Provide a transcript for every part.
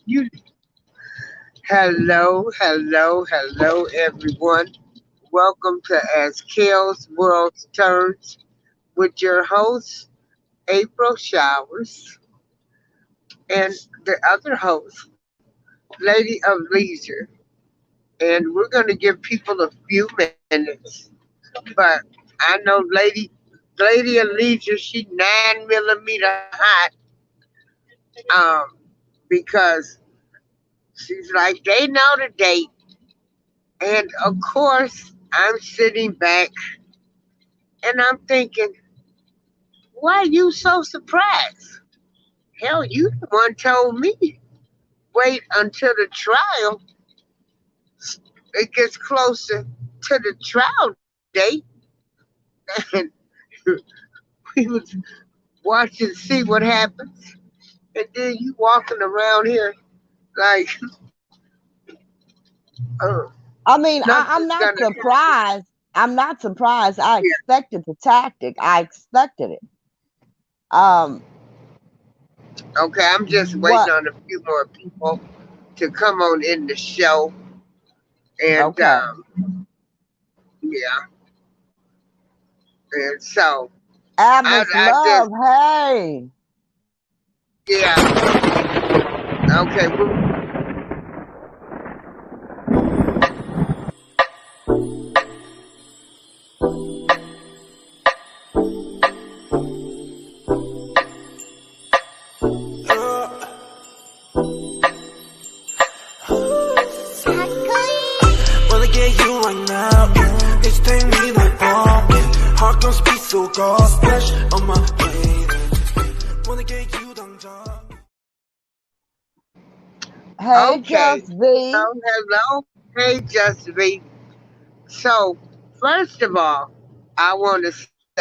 You hello, hello, hello everyone. Welcome to As Kellz World Turns with your host, April Showers, and the other host, Lady of Leisure. And we're gonna give people a few minutes. But I know Lady of Leisure, she 9 millimeter hot, because she's like, they know the date. And of course, I'm sitting back and I'm thinking, why are you so surprised? Hell, you the one told me. Wait until the trial, it gets closer to the trial date. And we was watching to see what happens. And then you walking around here like, uh, I mean, I'm nothing's not gonna happen. surprised. I'm not surprised. I Yeah. expected the tactic. I expected it. Um, Okay, I'm just waiting what? on a few more people to come on in the show. And Okay. yeah, and so Atlas I just, love. Hey. yeah, okay. Wanna get you right now, yeah. It's take me like bomb, yeah. Heart gon' speak so God splash on my plate. Wanna get you down, job. Hey, Okay, Just V. hello. Hey, Just V. So, first of all, I want to say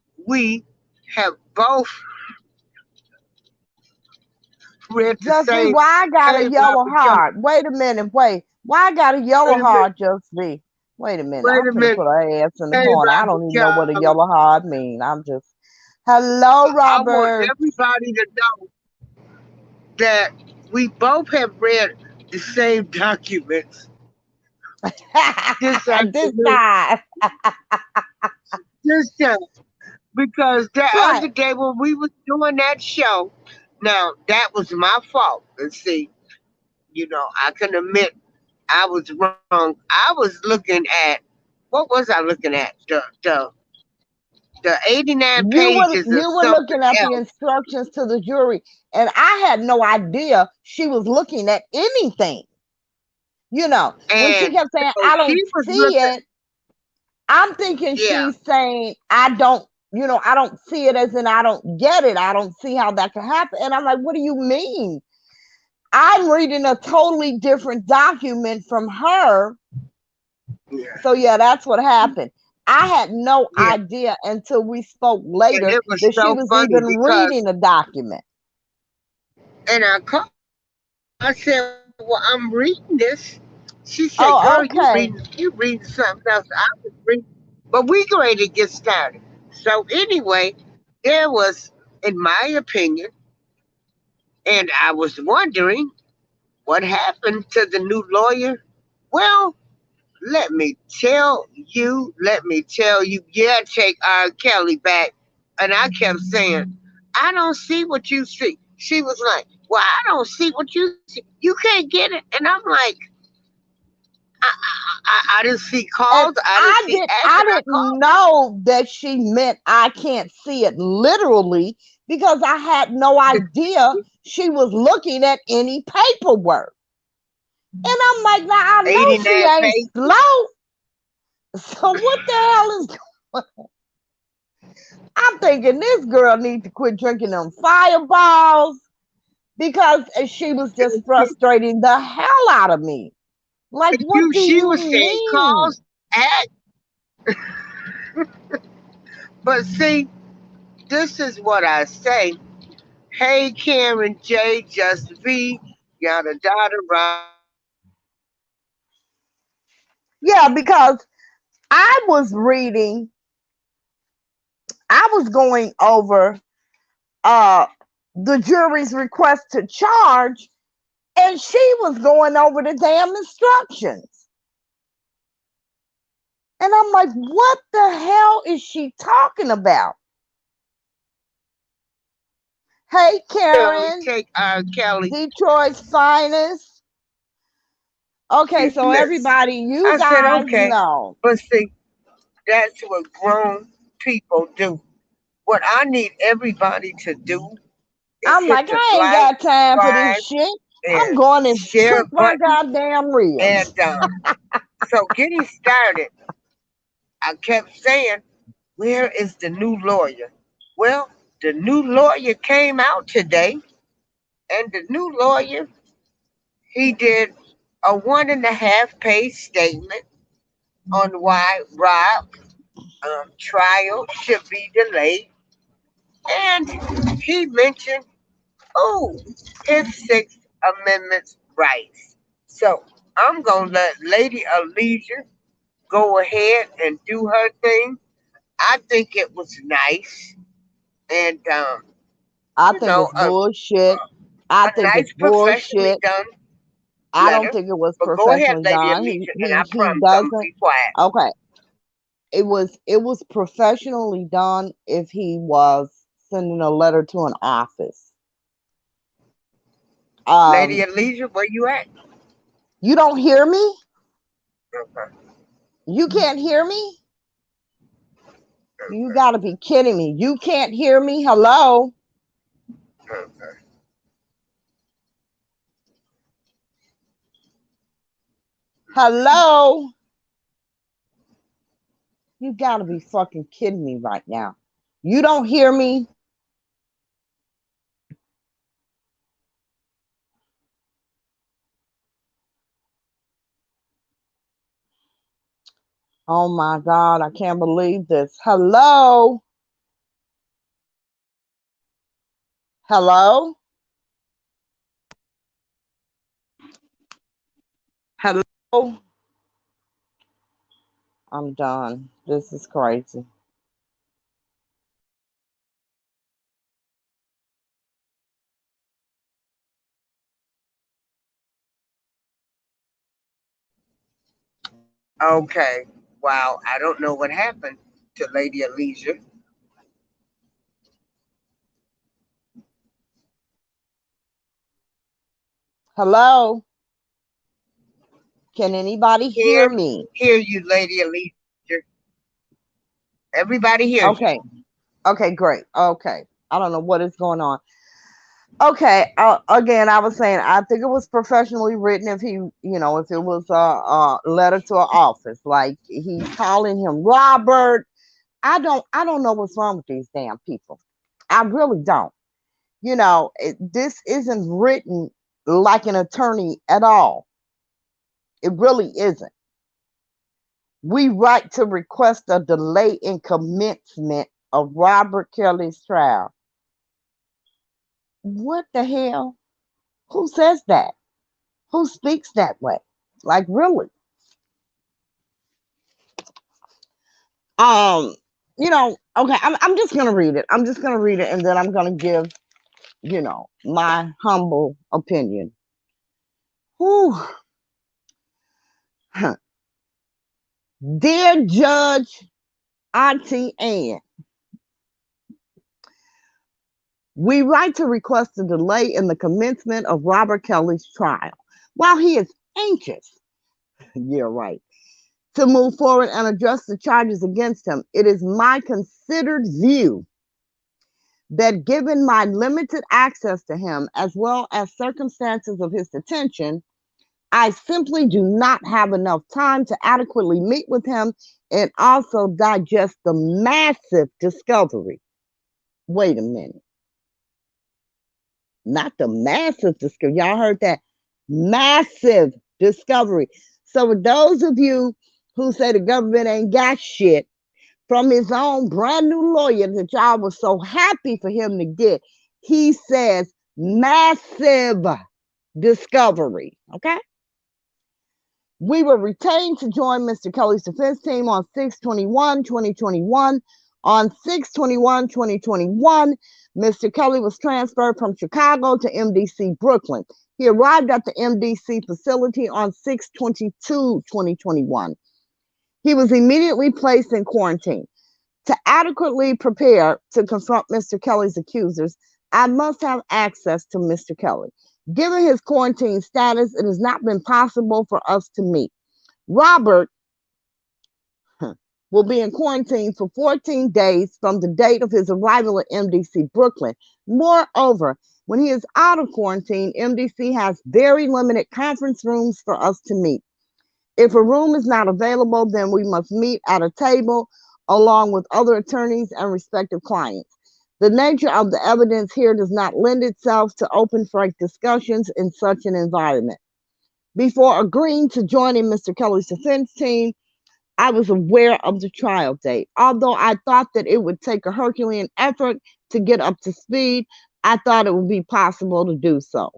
we have both read the Just V, same. why I got a Hey, yellow Robert Kelly. heart? Wait a minute. Wait. Why I got a Wait yellow a minute. heart, Just V? Wait a minute. Wait I'm a finna minute. put her ass in the Hey, corner. I Robert don't even know what a Kelly. yellow heart mean. I'm just, hello, I want Robert. everybody to know that we both have read the same documents this This afternoon. time. This time. Because the Right. other day when we was doing that show, now that was my fault. And see, I can admit I was wrong. I was looking at what was I looking at? The 89 pages of You were something looking at the else. instructions to the jury, and I had no idea she was looking at anything. When she And kept saying, so I she don't was see looking, it, I'm thinking yeah, she's saying, I don't see it as in I don't get it. I don't see how that could happen. And I'm like, what do you mean? I'm reading a totally different document from her. yeah, So yeah, that's what happened. I had no yeah. idea until we spoke And later it was that she so was funny even because, reading a document. and I called her. I said, "Well, I'm reading this." She said, "Girl, Oh, okay. you reading something else." I was reading, but we going to get started. So anyway, there was, in my opinion, and I was wondering what happened to the new lawyer. Well, let me tell you, yeah, take R. Kelly back. And I kept saying, I don't see what you see. She was like, well, I don't see what you see. You can't get it. And I'm like, I didn't see And calls. I didn't see action. I I didn't called. know that she meant I can't see it literally because I had no idea she was looking at any paperwork. And I'm like, now I know she 89 ain't pages. slow. So what the hell is going on? I'm thinking this girl needs to quit drinking them fireballs because she was just And frustrating the hell out of me. Like, what do she you was saying mean? calls, act. But see, this is what I say. Hey, Karen J, Just V, yada, yada, Robert Kelly. Yeah, because I was reading, I was going over uh the jury's request to charge, and she was going over the damn instructions. And I'm like, what the hell is she talking about? Hey, Karen, Kelly. Detroit's finest. Okay, so everybody, you I said, guys okay, know. but see, that's what grown people do. What I need everybody to do is I'm hit like, the I ain't like, got time for subscribe, this shit. I'm and going to share cook my button. goddamn ribs. And so getting started, I kept saying, where is the new lawyer? Well, the new lawyer came out today, and the new lawyer, he did a 1.5 page statement on why Rob trial should be delayed. And he mentioned, oh, his Sixth Amendment rights. So I'm going to let Lady Alicia go ahead and do her thing. I think it was nice. And, I you think know, it's bullshit. I a think it's nice professionally bullshit. done I don't letter. think it was But go ahead, professionally Lady done. Alicia, and I He promise I'm going to doesn't. be quiet. Okay, it was professionally done if he was sending a letter to an office. Lady Alicia, where you at? You don't hear me? Okay. You can't hear me? You got to be kidding me. You can't hear me? Hello? Okay. Hello? You got to be fucking kidding me right now. You don't hear me? Oh my God, I can't believe this. Hello? Hello? Hello? I'm done. This is crazy. Okay. Wow. I don't know what happened to Lady Alicia. Hello? Can anybody hear me? Hear you, Lady Alicia. Everybody hears you. Okay. Okay, great. Okay. I don't know what is going on. Okay. Again, I was saying, I think it was professionally written if he, if it was a letter to an office, like he's calling him Robert. I don't know what's wrong with these damn people. I really don't. This isn't written like an attorney at all. It really isn't. We write to request a delay in commencement of Robert Kelly's trial. What the hell? Who says that? Who speaks that way? Like, really? Um, okay, I'm just gonna read it. I'm just gonna read it, and then I'm gonna give, my humble opinion. Whew. Dear Judge Auntie Ann, we write to request a delay in the commencement of Robert Kelly's trial. While he is anxious, yeah, right, to move forward and address the charges against him, it is my considered view that given my limited access to him, as well as circumstances of his detention, I simply do not have enough time to adequately meet with him and also digest the massive discovery. Wait a minute. Not the massive discovery. Y'all heard that? Massive discovery. So, for those of you who say the government ain't got shit, from his own brand new lawyer that y'all was so happy for him to get, he says massive discovery. Okay? We were retained to join Mr. Kelly's defense team on 6/21/2021. On 6/21/2021, Mr. Kelly was transferred from Chicago to MDC Brooklyn. He arrived at the MDC facility on 6/22/2021. He was immediately placed in quarantine. To adequately prepare to confront Mr. Kelly's accusers, I must have access to Mr. Kelly. Given his quarantine status, it has not been possible for us to meet. Robert will be in quarantine for 14 days from the date of his arrival at MDC Brooklyn. Moreover, when he is out of quarantine, MDC has very limited conference rooms for us to meet. If a room is not available, then we must meet at a table along with other attorneys and respective clients. The nature of the evidence here does not lend itself to open frank discussions in such an environment. Before agreeing to joining Mr. Kelly's defense team, I was aware of the trial date. Although I thought that it would take a Herculean effort to get up to speed, I thought it would be possible to do so.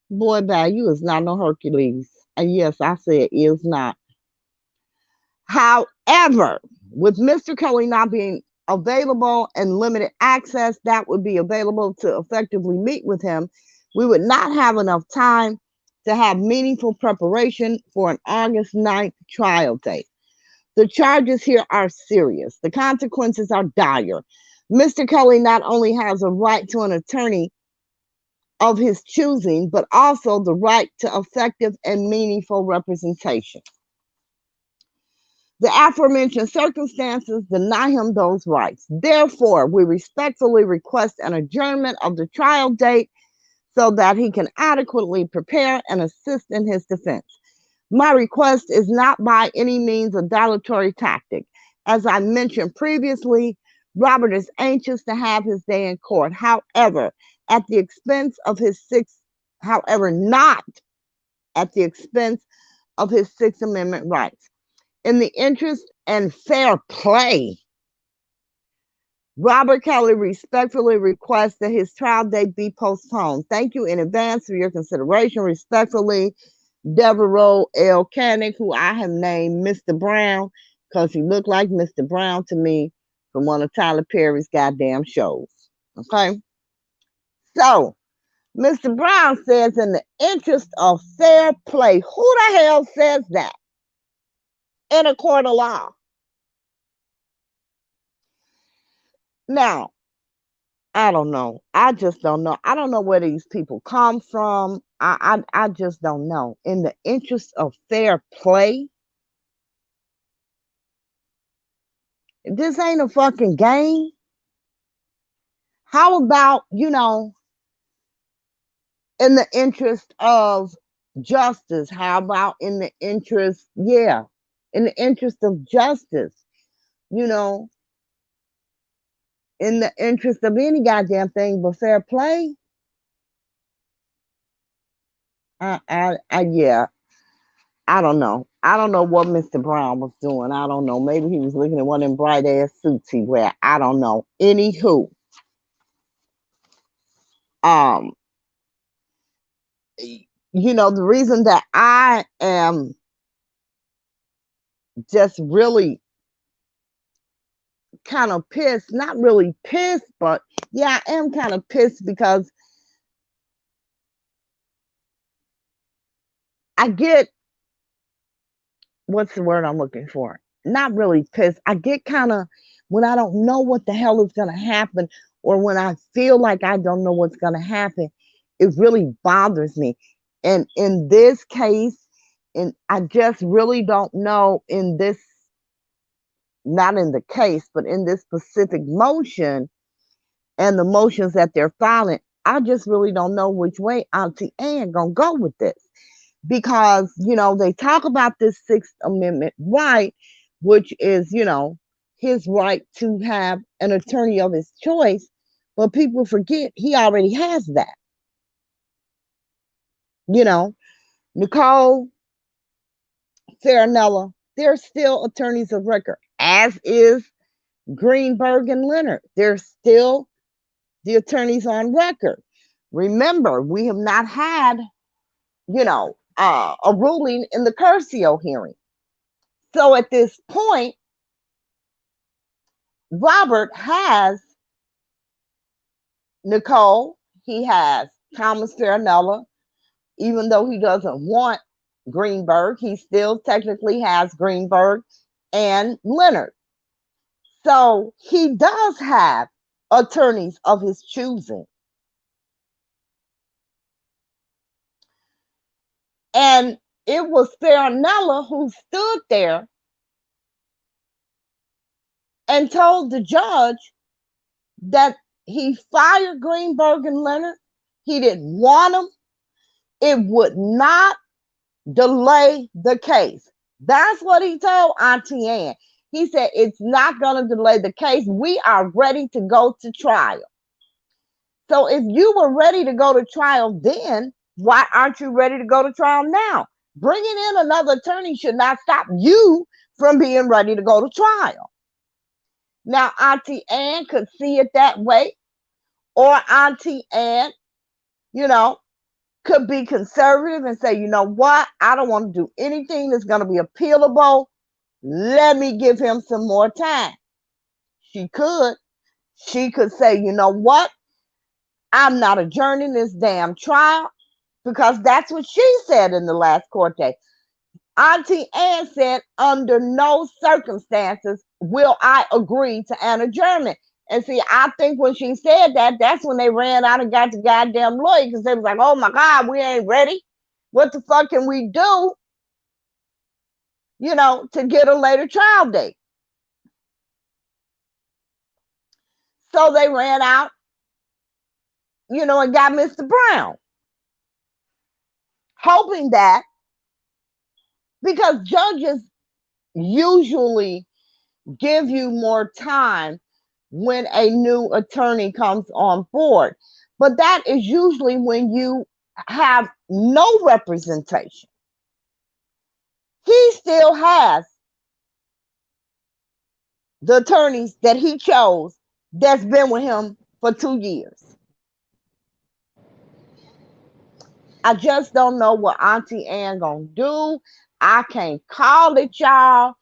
Boy, bad, you is not no Hercules. And yes, I said is not. However, with Mr. Kelly not being available and limited access that would be available to effectively meet with him, we would not have enough time to have meaningful preparation for an August 9th trial date. The charges here are serious. The consequences are dire. Mr. Kelly not only has a right to an attorney of his choosing, but also the right to effective and meaningful representation. The aforementioned circumstances deny him those rights. Therefore, we respectfully request an adjournment of the trial date so that he can adequately prepare and assist in his defense. My request is not by any means a dilatory tactic. As I mentioned previously, Robert is anxious to have his day in court. However, at the expense of his not at the expense of his Sixth Amendment rights. In the interest and fair play, Robert Kelly respectfully requests that his trial date be postponed. Thank you in advance for your consideration. Respectfully, Devereaux L. Canick, who I have named Mr. Brown because he looked like Mr. Brown to me from one of Tyler Perry's goddamn shows. Okay? So, Mr. Brown says, in the interest of fair play. Who the hell says that in a court of law? Now, I don't know. I just don't know. I don't know where these people come from. I just don't know. In the interest of fair play, this ain't a fucking game. How about, in the interest of justice? How about in the interest, in the interest of justice, in the interest of any goddamn thing but fair play? Yeah, I don't know. I don't know what Mr. Brown was doing. I don't know. Maybe he was looking at one of them bright ass suits he wear. I don't know. Anywho, the reason that I am just really kind of pissed, not really pissed, but yeah, I am kind of pissed because I get, what's the word I'm looking for? Not really pissed. I get kind of, when I don't know what the hell is going to happen, or when I feel like I don't know what's going to happen, it really bothers me. And in this case, and I just really don't know in this, not in the case, but in this specific motion and the motions that they're filing, I just really don't know which way Auntie Ann gonna go with this. Because, they talk about this Sixth Amendment right, which is, his right to have an attorney of his choice, but people forget he already has that. Nicole, Farinella, they're still attorneys of record, as is Greenberg and Leonard. They're still the attorneys on record. Remember, we have not had, a ruling in the Curcio hearing. So at this point, Robert has Nicole, he has Thomas Farinella. Even though he doesn't want Greenberg, he still technically has Greenberg and Leonard. So he does have attorneys of his choosing. And it was Farinella who stood there and told the judge that he fired Greenberg and Leonard. He didn't want them. It would not delay the case. That's what he told Auntie Anne. He said, it's not going to delay the case. We are ready to go to trial. So if you were ready to go to trial then, why aren't you ready to go to trial now? Bringing in another attorney should not stop you from being ready to go to trial. Now, Auntie Anne could see it that way, or Auntie Anne, could be conservative and say, you know what? I don't want to do anything that's going to be appealable. Let me give him some more time. She could say, you know what? I'm not adjourning this damn trial, because that's what she said in the last court date. Auntie Anne said, under no circumstances will I agree to an adjournment. And see, I think when she said that, that's when they ran out and got the goddamn lawyer, because they was like, oh my God, we ain't ready. What the fuck can we do, to get a later trial date? So they ran out, and got Mr. Brown, hoping that, because judges usually give you more time when a new attorney comes on board, but that is usually when you have no representation. He still has the attorneys that he chose that's been with him for 2 years. I just don't know what Auntie Anne gonna do. I can't call it, y'all.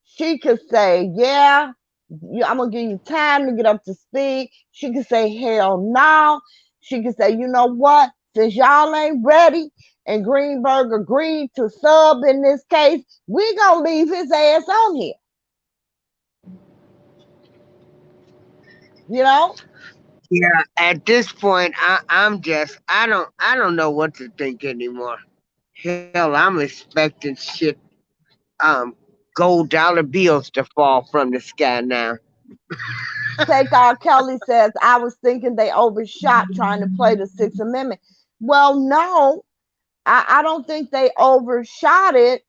She could say, yeah, I'm gonna give you time to get up to speed. She could say, hell no. She could say, you know what? Since y'all ain't ready and Greenberg agreed to sub in this case, we gonna leave his ass on here. Yeah, at this point, I don't know what to think anymore. Hell, I'm expecting shit, um, gold dollar bills to fall from the sky now. Take R. Kelly says, I was thinking they overshot trying to play the Sixth Amendment. Well, no, I don't think they overshot it,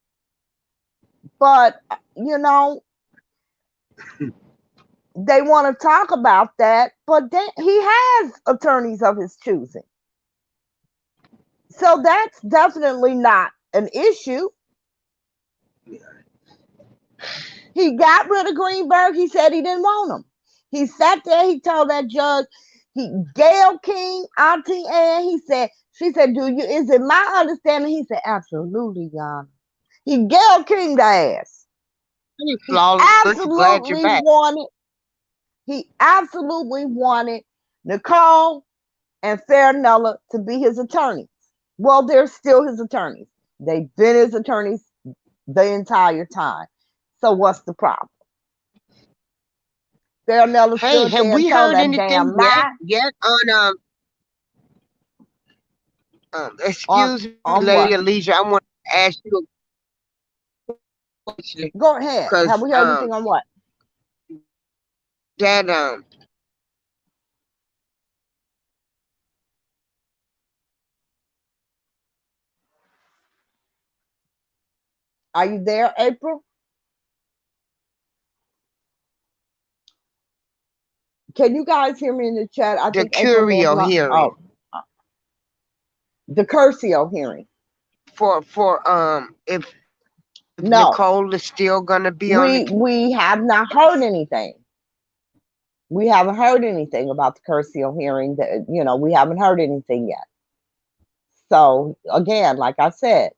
but they want to talk about that, but he has attorneys of his choosing. So that's definitely not an issue. He got rid of Greenberg. He said he didn't want him. He sat there. He told that judge, Gail King, Auntie Anne, she said, is it my understanding? He said, absolutely, Your Honor. He Gail King the ass. He absolutely wanted Nicole and Farinella to be his attorneys. Well, they're still his attorneys. They've been his attorneys the entire time. So what's the problem? Farinella hey, have we heard anything yet on excuse me, Lady of Leisure, I want to ask you a question. Go ahead. Have we heard anything on what? That Are you there, April? Can you guys hear me in the chat? I think Curio hearing. The Curcio hearing. For if Nicole is still gonna be on. We have not heard anything. We haven't heard anything about the Curcio hearing. That we haven't heard anything yet. So again, like I said,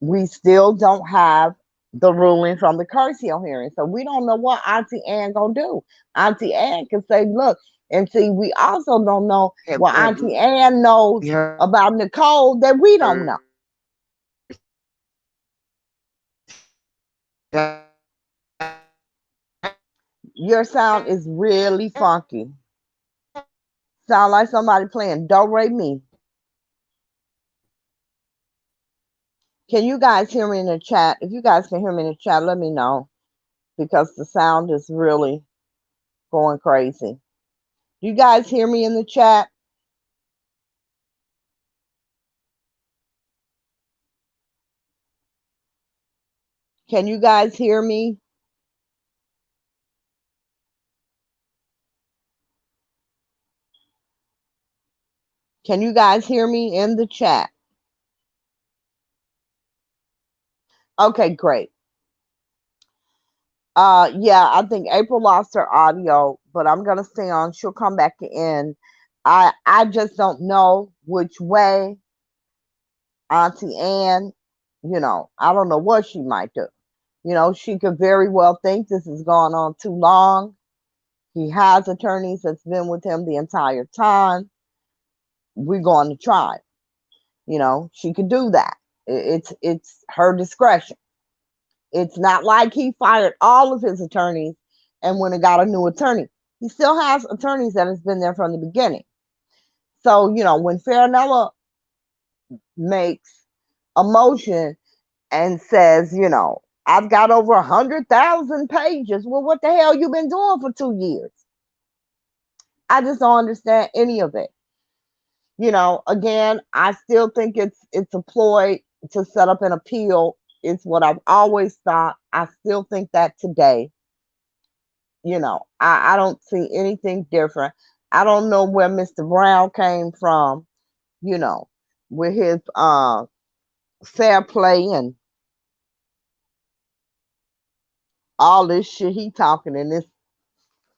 we still don't have the ruling from the Curcio hearing. So we don't know what Auntie Anne gonna do. Auntie Anne can say, look, And see, we also don't know what have Auntie Ann knows about Nicole that we don't know. Your sound is really funky. Sound like somebody playing Do Re Mi. Can you guys hear me in the chat? If you guys can hear me in the chat, let me know, because the sound is really going crazy. You guys hear me in the chat? Can you guys hear me? Can you guys hear me in the chat? Okay, great. Yeah, I think April lost her audio, but I'm gonna stay on. She'll come back in. I just don't know which way Auntie Ann, I don't know what she might do. She could very well think this has gone on too long. He has attorneys that's been with him the entire time. We're going to trial. She could do that. It's her discretion. It's not like he fired all of his attorneys and went and got a new attorney. He still has attorneys that has been there from the beginning. So, when Farinella makes a motion and says, I've got over 100,000 pages. Well, what the hell you been doing for 2 years? I just don't understand any of it. Again, I still think it's a ploy to set up an appeal. It's what I've always thought. I still think that today. I don't see anything different. I don't know where Mr. Brown came from, with his fair play and all this shit he talking in this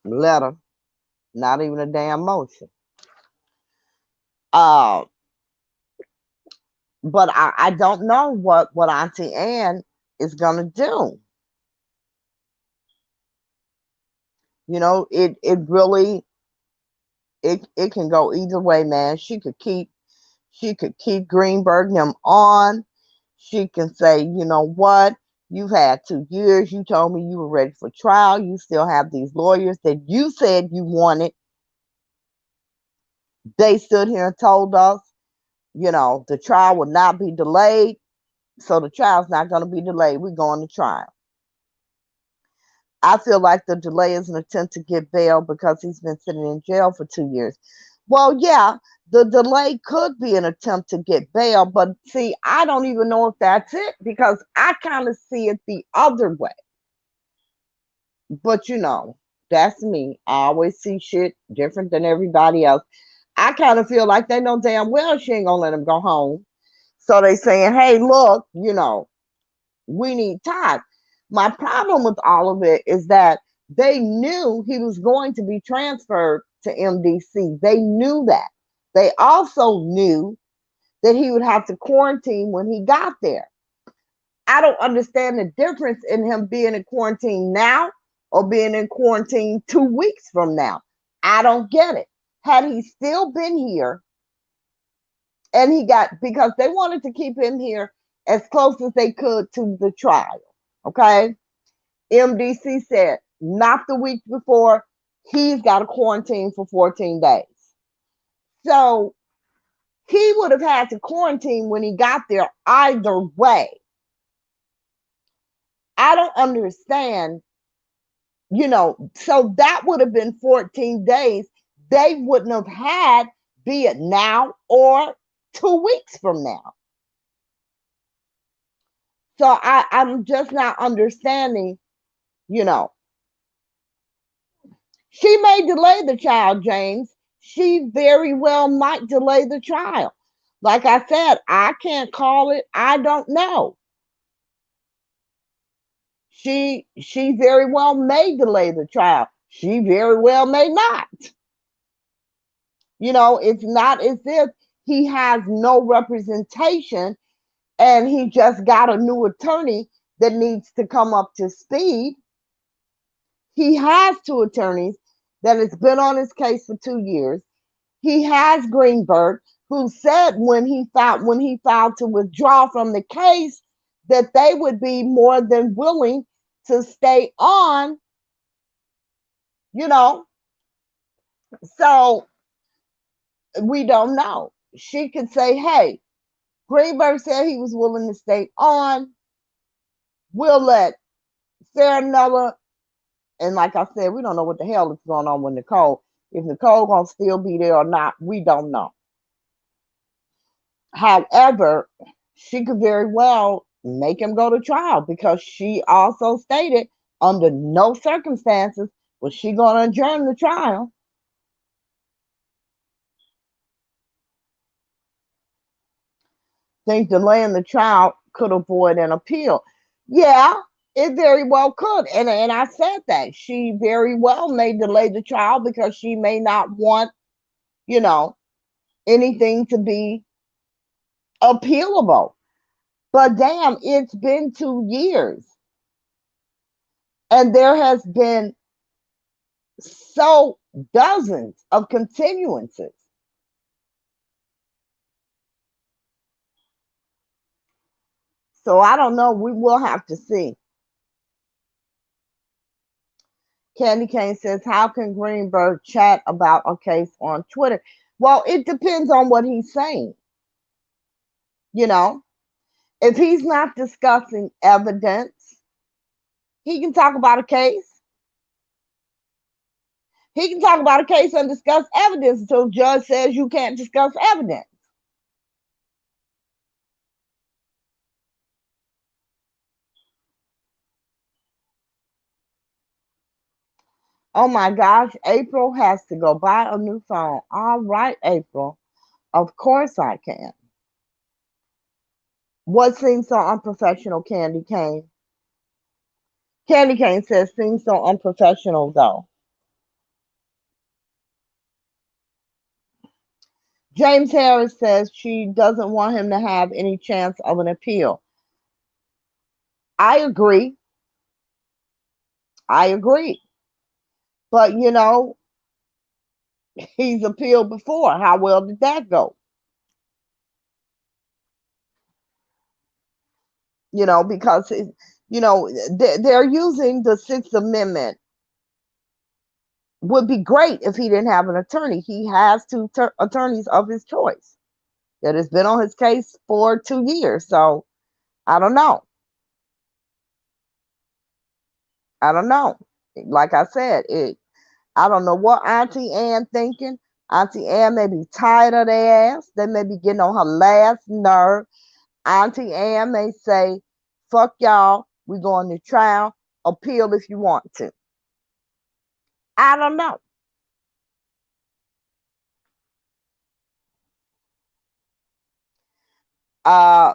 letter. Not even a damn motion. But I don't know what Auntie Ann is gonna do. It really it can go either way, man. She could keep Greenberg him on. She can say, you know what? You've had 2 years. You told me you were ready for trial. You still have these lawyers that you said you wanted. They stood here and told us, the trial will not be delayed. So the trial's not going to be delayed. We're going to trial. I feel like the delay is an attempt to get bail because he's been sitting in jail for 2 years. Well, yeah, the delay could be an attempt to get bail, but see, I don't even know if that's it, because I kind of see it the other way. But that's me. I always see shit different than everybody else. I kind of feel like they know damn well she ain't gonna let him go home. So they saying, hey, look, we need time. My problem with all of it is that they knew he was going to be transferred to MDC. They knew that. They also knew that he would have to quarantine when he got there. I don't understand the difference in him being in quarantine now or being in quarantine 2 weeks from now. I don't get it. Had he still been here, and because they wanted to keep him here as close as they could to the trial, okay? MDC said not the week before, he's got to quarantine for 14 days. So he would have had to quarantine when he got there either way. I don't understand, so that would have been 14 days. They wouldn't have had, be it now or 2 weeks from now. So I'm just not understanding, She may delay the trial, James. She very well might delay the trial. Like I said, I can't call it. I don't know. She very well may delay the trial. She very well may not. It's not as if he has no representation and he just got a new attorney that needs to come up to speed. He has 2 attorneys that has been on his case for 2 years. He has Greenberg, who said when he filed to withdraw from the case that they would be more than willing to stay on, you know. So we don't know. She could say, hey, Greenberg said he was willing to stay on. We'll let Sarah, and like I said, we don't know what the hell is going on with Nicole. If Nicole gonna still be there or not, we don't know. However, she could very well make him go to trial, because she also stated under no circumstances was she going to adjourn the trial. Think delaying the trial could avoid an appeal. Yeah, it very well could. And I said that. She very well may delay the trial because she may not want, you know, anything to be appealable. But damn, it's been 2 years. And there has been so dozens of continuances. So I don't know. We will have to see. Candy Cane says, how can Greenberg chat about a case on Twitter? Well, it depends on what he's saying. You know, if he's not discussing evidence, he can talk about a case. He can talk about a case and discuss evidence until the judge says you can't discuss evidence. Oh my gosh, April has to go buy a new phone. All right, April. Of course I can. What seems so unprofessional, Candy Cane? Candy Cane says, seems so unprofessional though. James Harris says she doesn't want him to have any chance of an appeal. I agree. I agree. But, you know, he's appealed before. How well did that go? You know, because, you know, they're using the Sixth Amendment. Would be great if he didn't have an attorney. He has two attorneys of his choice that has been on his case for 2 years. So I don't know. I don't know. Like I said, I don't know what Auntie Ann thinking. Auntie Ann may be tired of their ass. They may be getting on her last nerve. Auntie Ann may say, fuck y'all, we going to trial. Appeal if you want to. I don't know.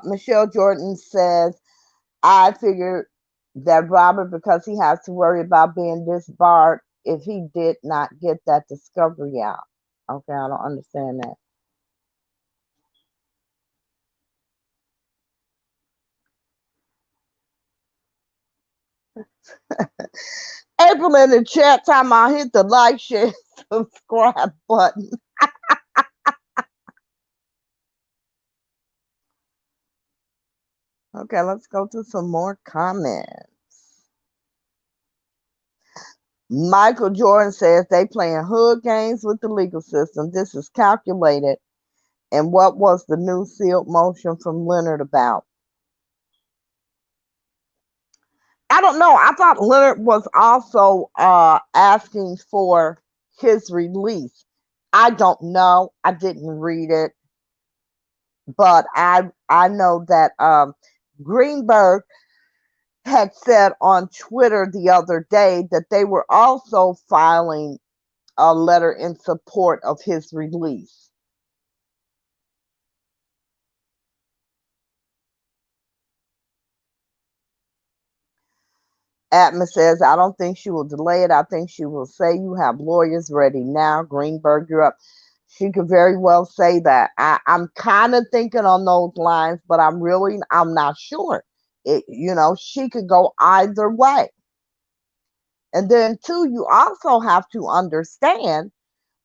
Michelle Jordan says, I figured that Robert, because he has to worry about being disbarred if he did not get that discovery out. Okay, I don't understand that. April in the chat time, I hit the like, share, subscribe button. Okay, let's go to some more comments. Michael Jordan says they playing hood games with the legal system. This is calculated. And what was the new sealed motion from Leonard about? I don't know. I thought Leonard was also asking for his release. I don't know. I didn't read it. But I know that Greenberg had said on Twitter the other day that they were also filing a letter in support of his release. Atma says, I don't think she will delay it. I think she will say you have lawyers ready now. Greenberg, you're up. She could very well say that. I'm kind of thinking on those lines, but I'm not sure. You know, she could go either way. And then two, you also have to understand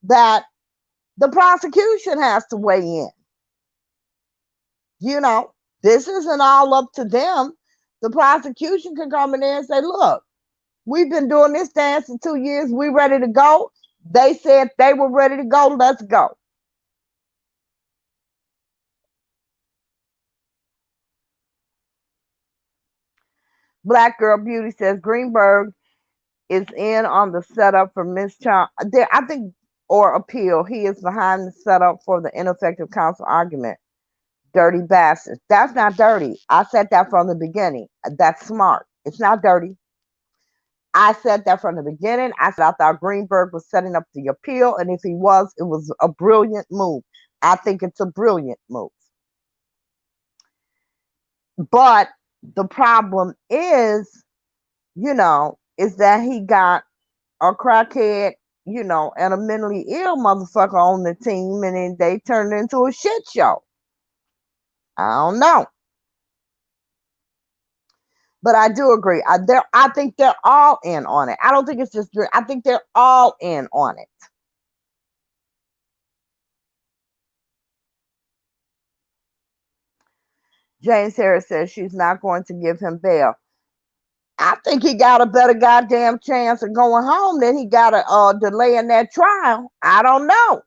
that the prosecution has to weigh in. You know, this isn't all up to them. The prosecution can come in there and say, look, we've been doing this dance for 2 years. We ready to go. They said they were ready to go. Let's go. Black Girl Beauty says Greenberg is in on the setup for mistrial. I think, or appeal. He is behind the setup for the ineffective counsel argument. Dirty bastard. That's not dirty. I said that from the beginning. That's smart. It's not dirty. I said that from the beginning. I said I thought Greenberg was setting up the appeal, and if he was, it was a brilliant move. I think it's a brilliant move. But the problem is, is that he got a crackhead, and a mentally ill motherfucker on the team, and then they turned it into a shit show. I don't know. But I do agree. I think they're all in on it. I don't think it's just Drew. I think they're all in on it. James Harris says she's not going to give him bail. I think he got a better goddamn chance of going home than he got a delay in that trial. I don't know.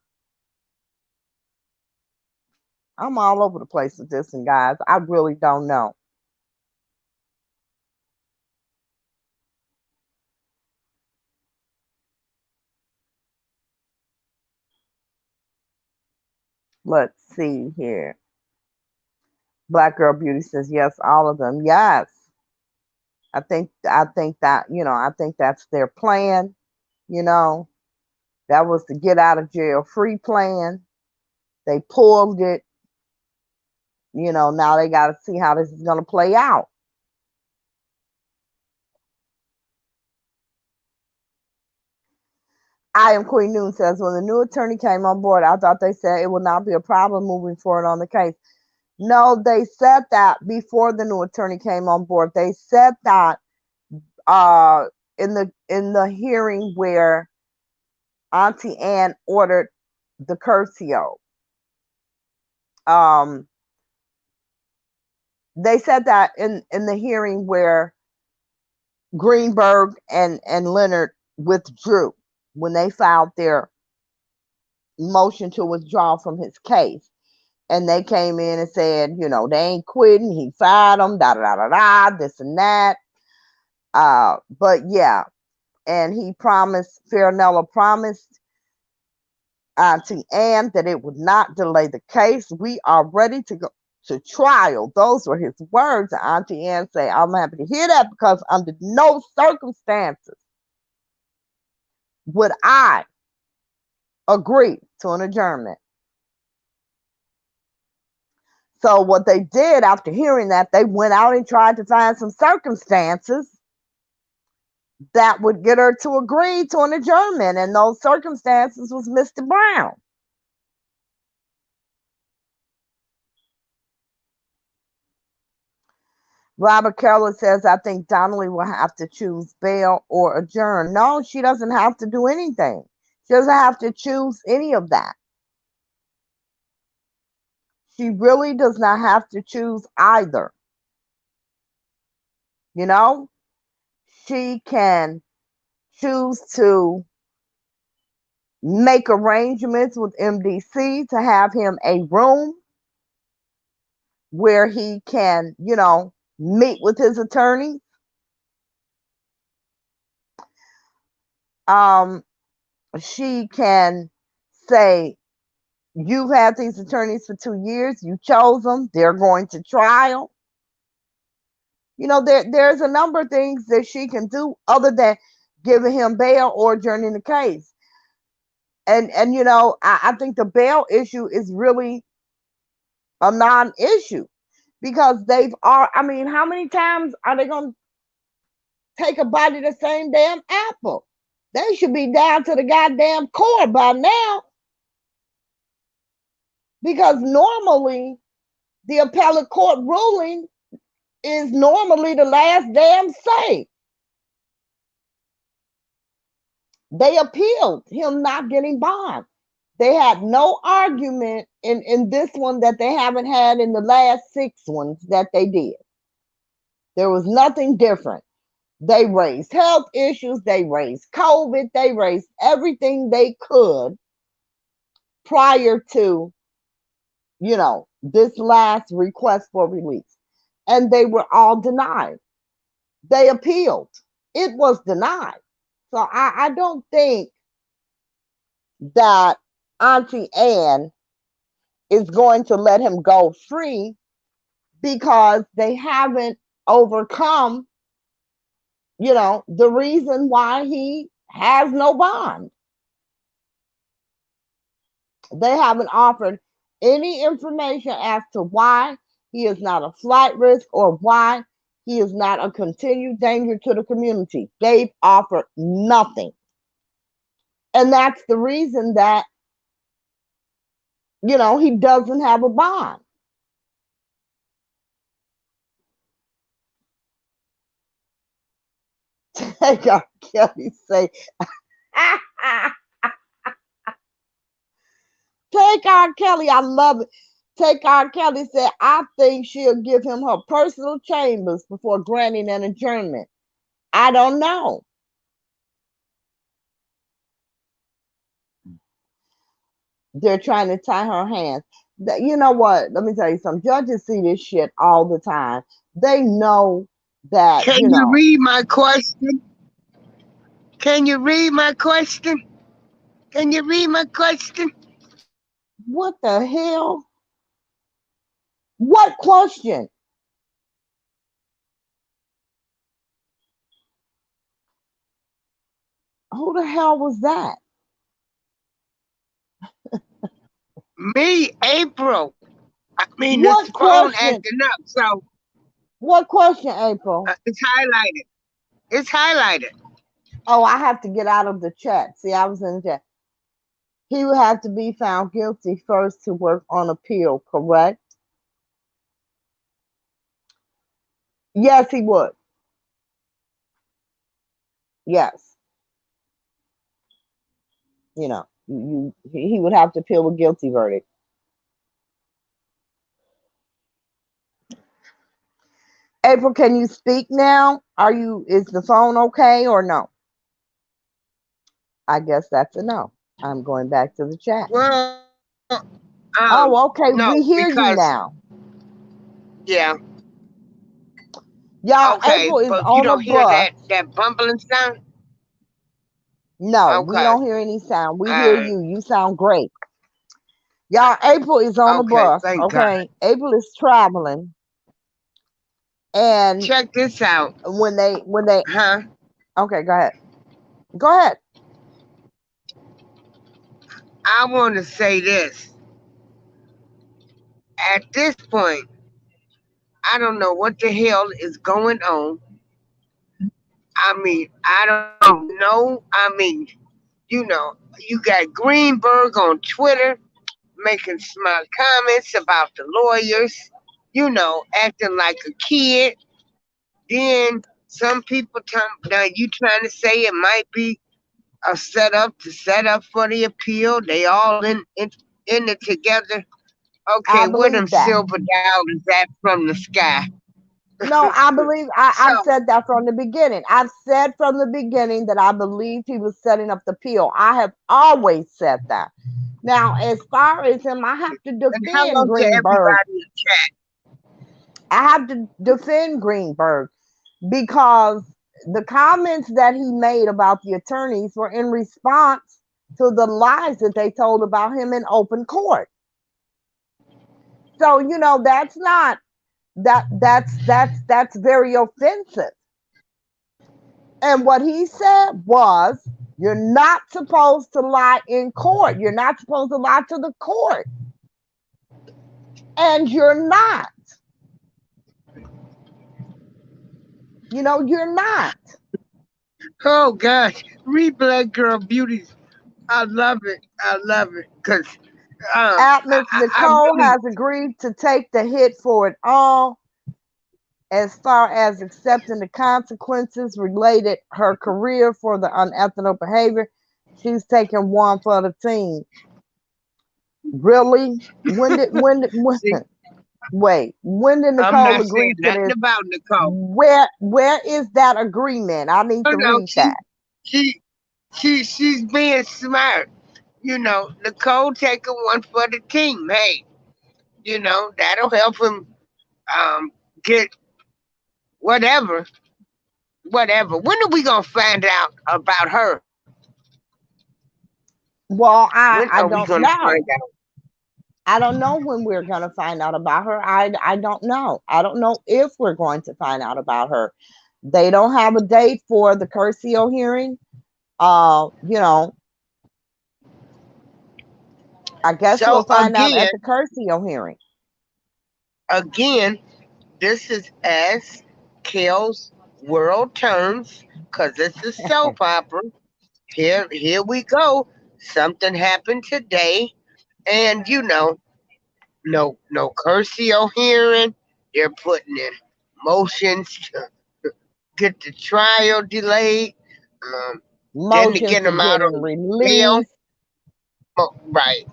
I'm all over the place with this, and guys, I really don't know. Let's see here. Black Girl Beauty says yes, all of them. Yes. I think that, I think that's their plan. That was the get out of jail free plan. They pulled it. Now they got to see how this is going to play out. I am Queen Noon says, when the new attorney came on board, I thought they said it would not be a problem moving forward on the case. No, they said that before the new attorney came on board. They said that in the hearing where Auntie Anne ordered the curcio. They said that in the hearing where Greenberg and Leonard withdrew when they filed their motion to withdraw from his case. And they came in and said, they ain't quitting. He fired them, this and that. But yeah, and he promised, Farinella promised Auntie Anne that it would not delay the case. We are ready to go to trial. Those were his words. And Auntie Anne said, I'm happy to hear that, because under no circumstances would I agree to an adjournment. So what they did after hearing that, they went out and tried to find some circumstances that would get her to agree to an adjournment. And those circumstances was Mr. Brown. Robert Keller says, I think Donnelly will have to choose bail or adjourn. No, she doesn't have to do anything. She doesn't have to choose any of that. She really does not have to choose either. She can choose to make arrangements with MDC to have him a room where he can, meet with his attorney. She can say, you've had these attorneys for 2 years. You chose them. They're going to trial. There's a number of things that she can do other than giving him bail or adjourning the case. And I think the bail issue is really a non-issue, because how many times are they going to take a bite of the same damn apple? They should be down to the goddamn core by now. Because normally the appellate court ruling is normally the last damn say. They appealed him not getting bond. They had no argument in this one that they haven't had in the last 6 ones that they did. There was nothing different. They raised health issues, they raised COVID, they raised everything they could prior to, this last request for release. And they were all denied. They appealed. It was denied. So I don't think that Auntie Anne is going to let him go free because they haven't overcome, the reason why he has no bond. They haven't offered any information as to why he is not a flight risk or why he is not a continued danger to the community. They've offered nothing. And that's the reason that, he doesn't have a bond. Take R. Kelly say, Take R. Kelly, I love it. Take R. Kelly said, I think she'll give him her personal chambers before granting an adjournment. I don't know. They're trying to tie her hands. You know what? Let me tell you something. Judges see this shit all the time. They know that, Can you read my question? Can you read my question? Can you read my question? What the hell? What question? Who the hell was that? Me, April. I mean, What this phone question? acting up, so What question, April? it's highlighted. It's highlighted. Oh, I have to get out of the chat. See, I was in the chat. He would have to be found guilty first to work on appeal, correct? Yes, he would. Yes. He would have to appeal a guilty verdict. April, can you speak now? Is the phone okay or no? I guess that's a no. I'm going back to the chat. Well, oh, okay. no, We hear you now. Yeah. Y'all, okay, April is but on you don't a hear bus. that bumbling sound? No, okay. We don't hear any sound. We All hear right. you. You sound great. Y'all, April is on the bus. Thank Okay. God. April is traveling. And check this out. When they Huh? Okay, go ahead. Go ahead. I want to say this. At this point, I don't know what the hell is going on. I mean, I don't know. I mean, you got Greenberg on Twitter making smart comments about the lawyers, acting like a kid. Then some people now you trying to say it might be a set up for the appeal. They all in it together. I Okay, where them believe that. silver dollars at from the sky? No, I believe I've So, said that from the beginning. I've said from the beginning that I believed he was setting up the appeal. I have always said that. Now, as far as him, I have to and defend hello to Greenberg. everybody in chat. I have to defend Greenberg because the comments that he made about the attorneys were in response to the lies that they told about him in open court. So, that's not that's very offensive. And what he said was, you're not supposed to lie in court. You're not supposed to lie to the court. And you're not. You're not. Oh gosh, read Black Girl Beauties. I love it. I love it because Atlas Nicole really, has agreed to take the hit for it all, as far as accepting the consequences related her career for the unethical behavior. She's taking one for the team. Really? When See, wait, when did I'm Nicole not agree saying to nothing this? about Nicole. Where is that agreement? I need No, to no, read that. she, she's being smart. You know, Nicole taking one for the team. Hey, you know that'll help him get whatever, whatever. When are we gonna find out about her? Well, When I are we don't gonna find know. out? I don't know when we're going to find out about her. I don't know. I don't know if we're going to find out about her. They don't have a date for the Curcio hearing. You know, I guess we'll So find out at the Curcio hearing. again, this is as Kell's world terms, cause it's a soap opera. Here we go. Something happened today, and you know, no Curcio hearing. They're putting in motions to get the trial delayed. Um, then to Motions get to them get out him on bail. released. Right.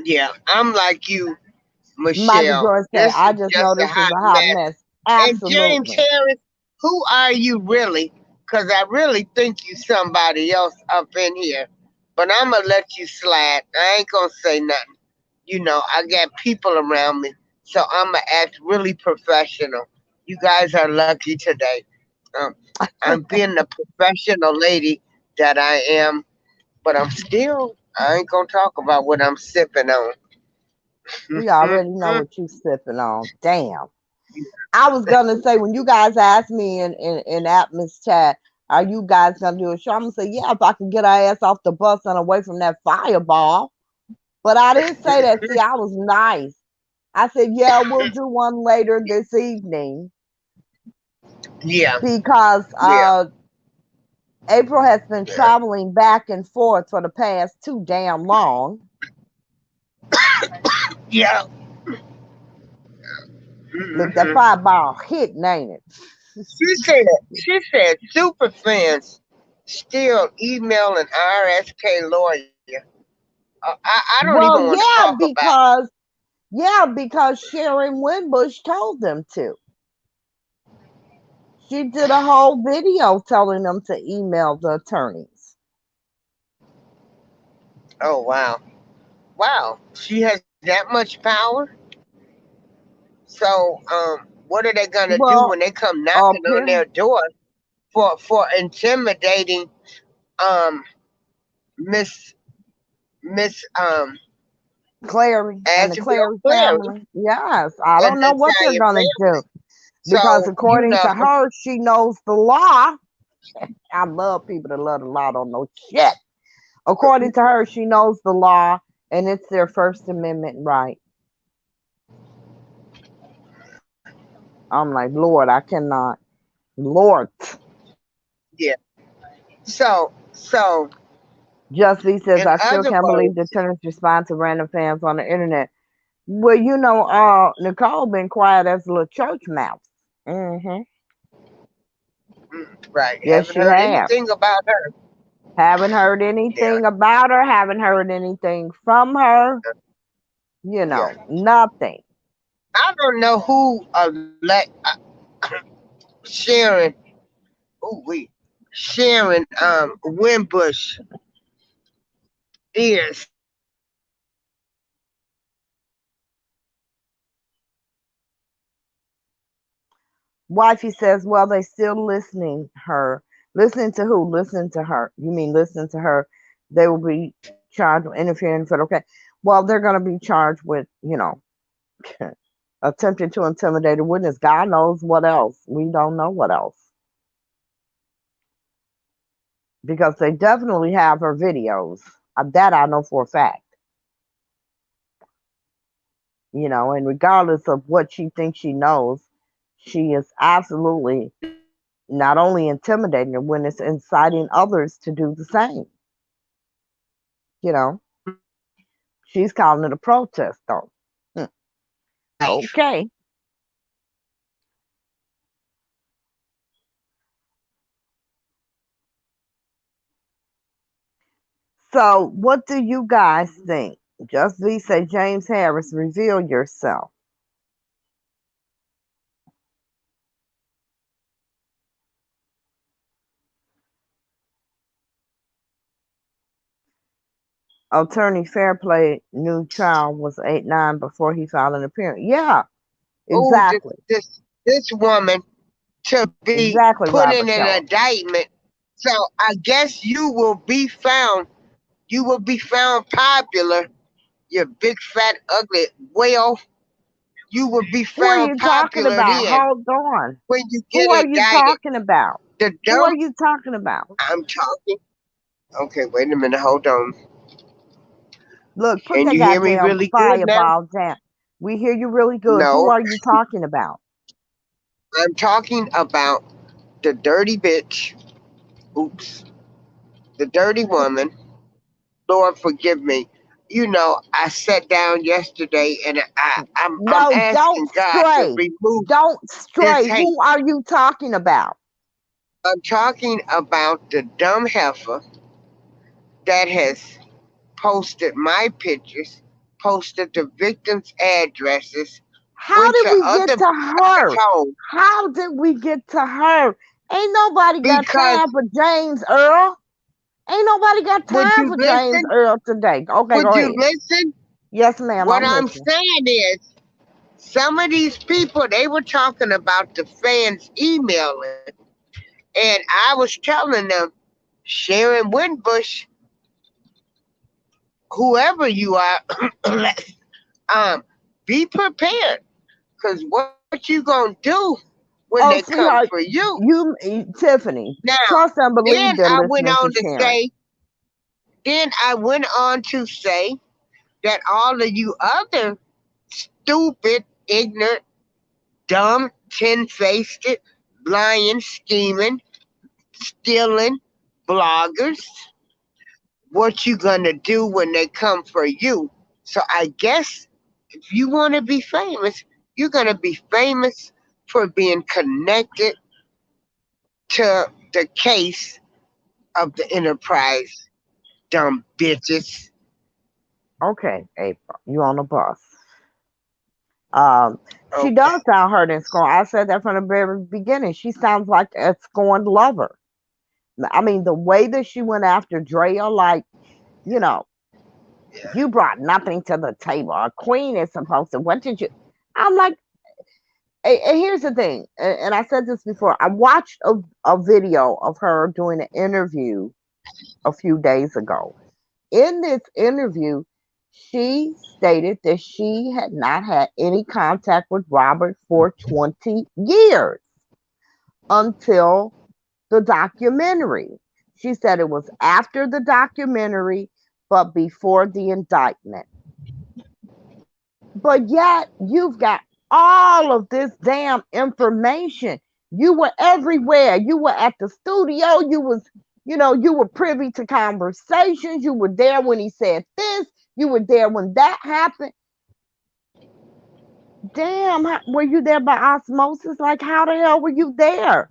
Yeah, I'm like you, Michael Michelle. Jordan said, This I is just know just a this is hot a hot mess. mess. And James Absolutely. Harris, who are you really? Because I really think you somebody else up in here. But I'm going to let you slide. I ain't going to say nothing. You know, I got people around me. So I'm going to act really professional. You guys are lucky today. Um, I'm being the professional lady that I am. But I ain't going to talk about what I'm sipping on. We already know what you sipping on. Damn. I was gonna say when you guys asked me in Atmos chat, are you guys gonna do a show? I'm gonna say, yeah, if I can get our ass off the bus and away from that fireball. But I didn't say that. See, I was nice. I said, yeah, we'll do one later this evening Yeah, because yeah, April has been yeah. traveling back and forth for the past too damn long. Yeah. Look, that Hmm. fireball hitting, ain't it? She said super fans still emailing RSK lawyer. I don't even want Well, to talk about it. because Sharon Winbush told them to. She did a whole video telling them to email the attorneys. Oh wow. Wow. She has that much power? So what are they gonna do Well, when they come knocking on apparently, their door for intimidating um Miss Miss Clary and the Angela Clary Cleary family. Yes, I and don't the know what they're entire gonna family? do because So, you according know, to her, she knows the law. I love people that love the law, don't know shit. According to her, she knows the law and it's their First Amendment right. I'm like, Lord, I cannot. Lord. yeah. So Just Lee says, in I still other can't believe the words, attorneys respond to random fans on the internet. Well, Nicole been quiet as a little church mouse. Mm-hmm. right, Yes, haven't she heard have. anything about her. Haven't heard Yeah, anything about her. Haven't heard anything from her. yeah. Nothing. I don't know who Sharon. Oh wait, Sharon Wimbush is. Wifey says, well, they still listening her. Listening to who? Listening to her. You mean listening to her? They will be charged with interfering in federal case. Well, they're going to be charged with, attempting to intimidate a witness. God knows what else. We don't know what else. Because they definitely have her videos. That I know for a fact. And regardless of what she thinks she knows, she is absolutely not only intimidating a witness, inciting others to do the same. You know, she's calling it a protest, though. Life. Okay. So, what do you guys think? Just V say, James Harris, reveal yourself. Attorney Fairplay knew child was 8-9 before he filed an appearance. Yeah, Oh, exactly. this woman to be Exactly, put in Robert an Kellz. indictment. So I guess you will be found. You will be found popular. You big fat ugly whale. You will be Who are found you talking popular about? then Hold on. when you Who get are you indicted. talking about? The Who are dumb. you talking about? I'm talking. Okay, wait a minute. Hold on. Look, put Can that you hear me goddamn really good now? fireball down. We hear you really good. Who No, are you talking about? I'm talking about the dirty bitch. Oops, the dirty woman. Lord forgive me. You know, I sat down yesterday and I'm No, don't asking God to stray. remove Don't this stray. hate. Who are you talking about? I'm talking about the dumb heifer that has posted my pictures, posted the victims' addresses, How went did to we get other to people's her? homes How did we get to her? Ain't nobody got because time for James Earl. Ain't nobody got would time you for James listen? Earl today. Okay, Would go you ahead. listen? Yes, ma'am, What I'm I'm listening. saying is some of these people they were talking about the fans emailing, and I was telling them, Sharon Winbush, whoever you are, um, be prepared, because what you gonna do when they Oh, come for sweetheart, you? Tiffany, Now, trust and then believe they're I went listening to on to Sharon. say, then I went on to say that all of you other stupid, ignorant, dumb, tin-faced, lying, scheming, stealing bloggers, what you gonna do when they come for you? So I guess if you want to be famous, you're gonna be famous for being connected to the case of the Enterprise, dumb bitches. Okay, April, you on the bus. She Okay. does sound hurt and scorned. I said that from the very beginning. She sounds like a scorned lover. I mean, the way that she went after Drea, like, you know, Yeah. you brought nothing to the table. A queen is supposed to. What did you? I'm like, and here's the thing, and I said this before. I watched a video of her doing an interview a few days ago. In this interview, she stated that she had not had any contact with Robert for 20 years until the documentary. She said it was after the documentary, but before the indictment. But yet, you've got all of this damn information. You were everywhere. You were at the studio. You were privy to conversations. You were there when he said this. You were there when that happened. Damn, were you there by osmosis? Like, how the hell were you there?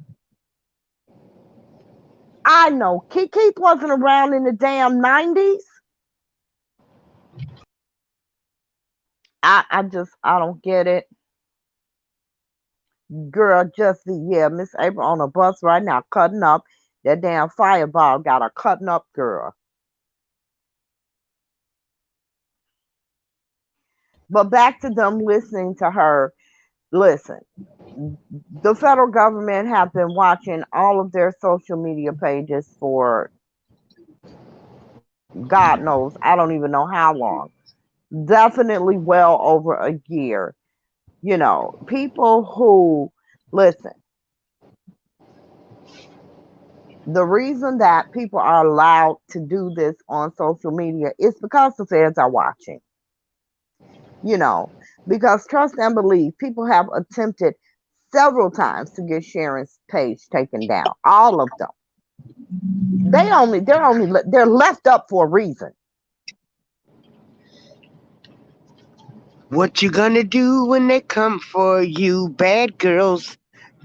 I know Keith wasn't around in the damn 90s. I don't get it. Girl, just yeah, Miss April on a bus right now, cutting up. That damn fireball got her cutting up, girl. But back to them listening to her. Listen, the federal government have been watching all of their social media pages for God knows, I don't even know how long. Definitely well over a year. People who listen, the reason that people are allowed to do this on social media is because the feds are watching, you know, because trust and believe, people have attempted several times to get Sharon's page taken down. All of them. They're left up for a reason. What you gonna do when they come for you, bad girls,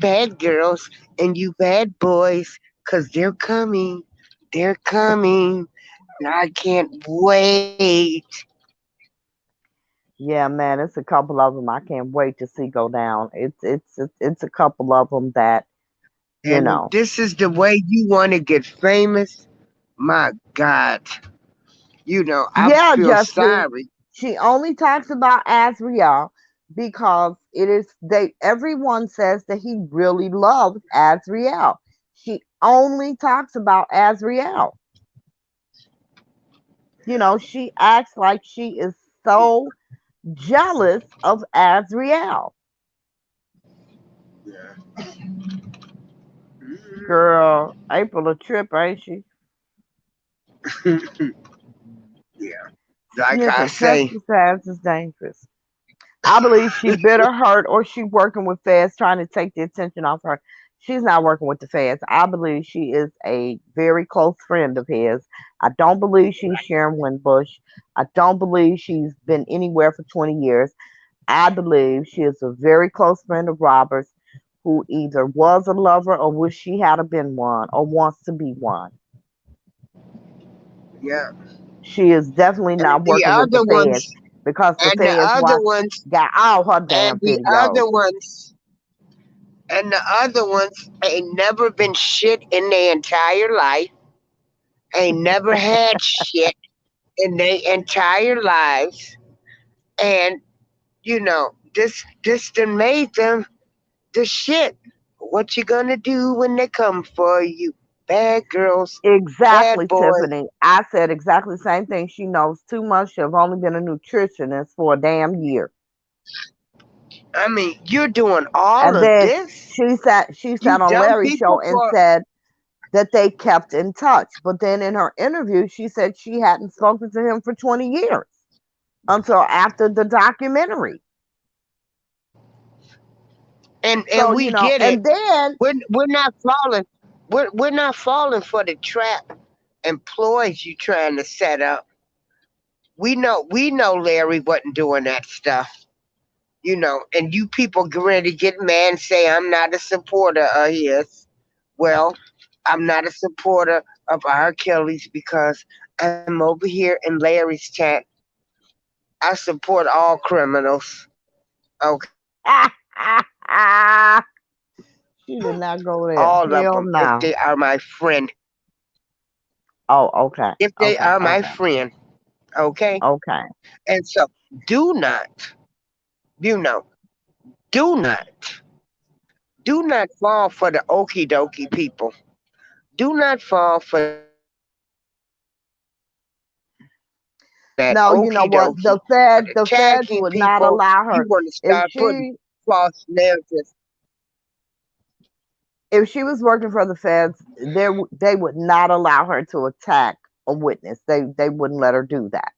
and you bad boys? 'Cause they're coming, I can't wait. Yeah, man, it's a couple of them I can't wait to see go down. It's a couple of them that, you And if know. this is the way you want to get famous, my God, I Yeah, feel Justice. sorry. She only talks about Azriel because it is they everyone says that he really loves Azriel. She only talks about Azriel. She acts like she is so jealous of Azriel. Yeah. Girl, April a trip, ain't she? Yeah. Like I Sniffing say, pesticides is dangerous. I believe she bitter, hurt, or she working with feds trying to take the attention off her. She's not working with the feds. I believe she is a very close friend of his. I don't believe she's Sharon Winbush. I don't believe she's been anywhere for 20 years. I believe she is a very close friend of Robert's who either was a lover or wish she had been one or wants to be one. yeah. She is definitely And not the working with the other feds ones, because the and the feds other ones, got all her and damn the videos. other ones, and the other ones ain't never been shit in their entire life, ain't never had shit in their entire lives. And, this done made them the shit. What you gonna do when they come for you? Bad girls, bad Exactly, boys. Tiffany. I said exactly the same thing. She knows too much. She's only been a nutritionist for a damn year. I mean, you're doing all And of then this. she sat You on dumb Larry's show people and for said that they kept in touch. But then in her interview, she said she hadn't spoken to him for 20 years until after the documentary. and So, we get it. and then We're not falling. We're not falling for the trap employees you trying to set up. We know Larry wasn't doing that stuff. And you people get ready to get mad and say I'm not a supporter of his. Well, I'm not a supporter of R. Kelly's because I'm over here in Larry's chat. I support all criminals. Okay, she did not go there. all of Hell them if no. they are my friend. Oh, okay. If they Okay. are my Okay. friend, okay. Okay. And so, do not, you know, do not, do not fall for the okie dokie people. Do not fall for that okie dokie. No, For you the know what? The tagging feds people, would not you allow want to her. start If putting she false narratives. if she was working for the feds, they would not allow her to attack a witness. They wouldn't let her do that.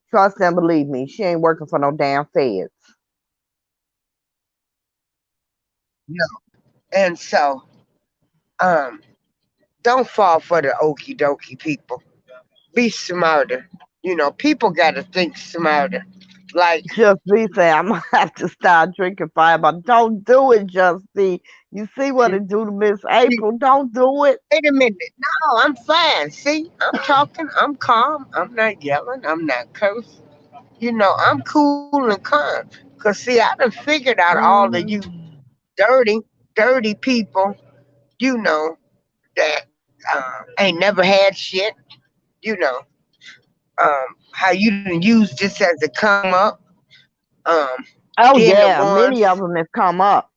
Trust and believe me, she ain't working for no damn feds. No. And so, um, don't fall for the okie dokie people. Be smarter. People got to think smarter. Like, Just be saying, I'm gonna have to start drinking fireball. Don't do it, Just be. You see what it do to Miss April? Don't do it. wait a minute. No, I'm fine. See, I'm talking. I'm calm. I'm not yelling. I'm not cursing. I'm cool and calm. Because, see, I done figured out all of you Mhm. dirty, dirty people, that ain't never had shit. You know, how you done use this as a come up. Um, Oh then the yeah, many of ones, them have come up.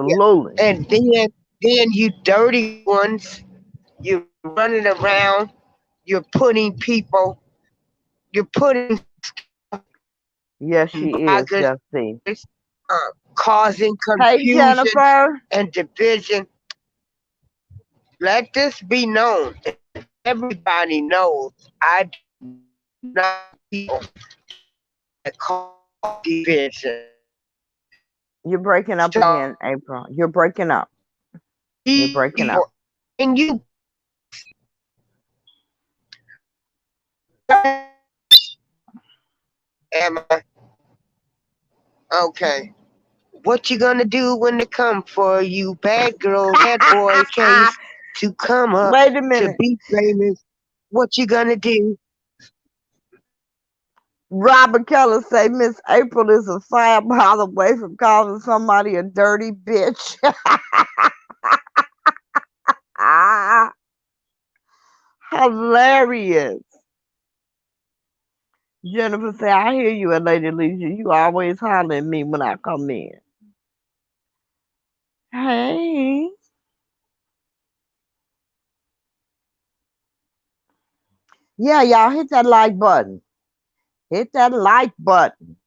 yeah. Absolutely. And then you dirty ones, you're running around, you're putting people, you're putting stuff Yes, in she is, bloggers, Just see. causing Hey, confusion Jennifer. and division. Let this be known. Everybody knows I do not people that cause division. You're breaking up So again, April. You're breaking up. You're these breaking up. people, and you, am I okay? What you gonna do when they come for you? Bad girls, bad boys, case to come up Wait a to minute. be famous. What you gonna do? Robert Keller say Miss April is a 5 mile away from calling somebody a dirty bitch. Hilarious. Jennifer say, I hear you at Lady Leisure. You always holler at me when I come in. Hey. Yeah, y'all hit that like button. Hit that like button.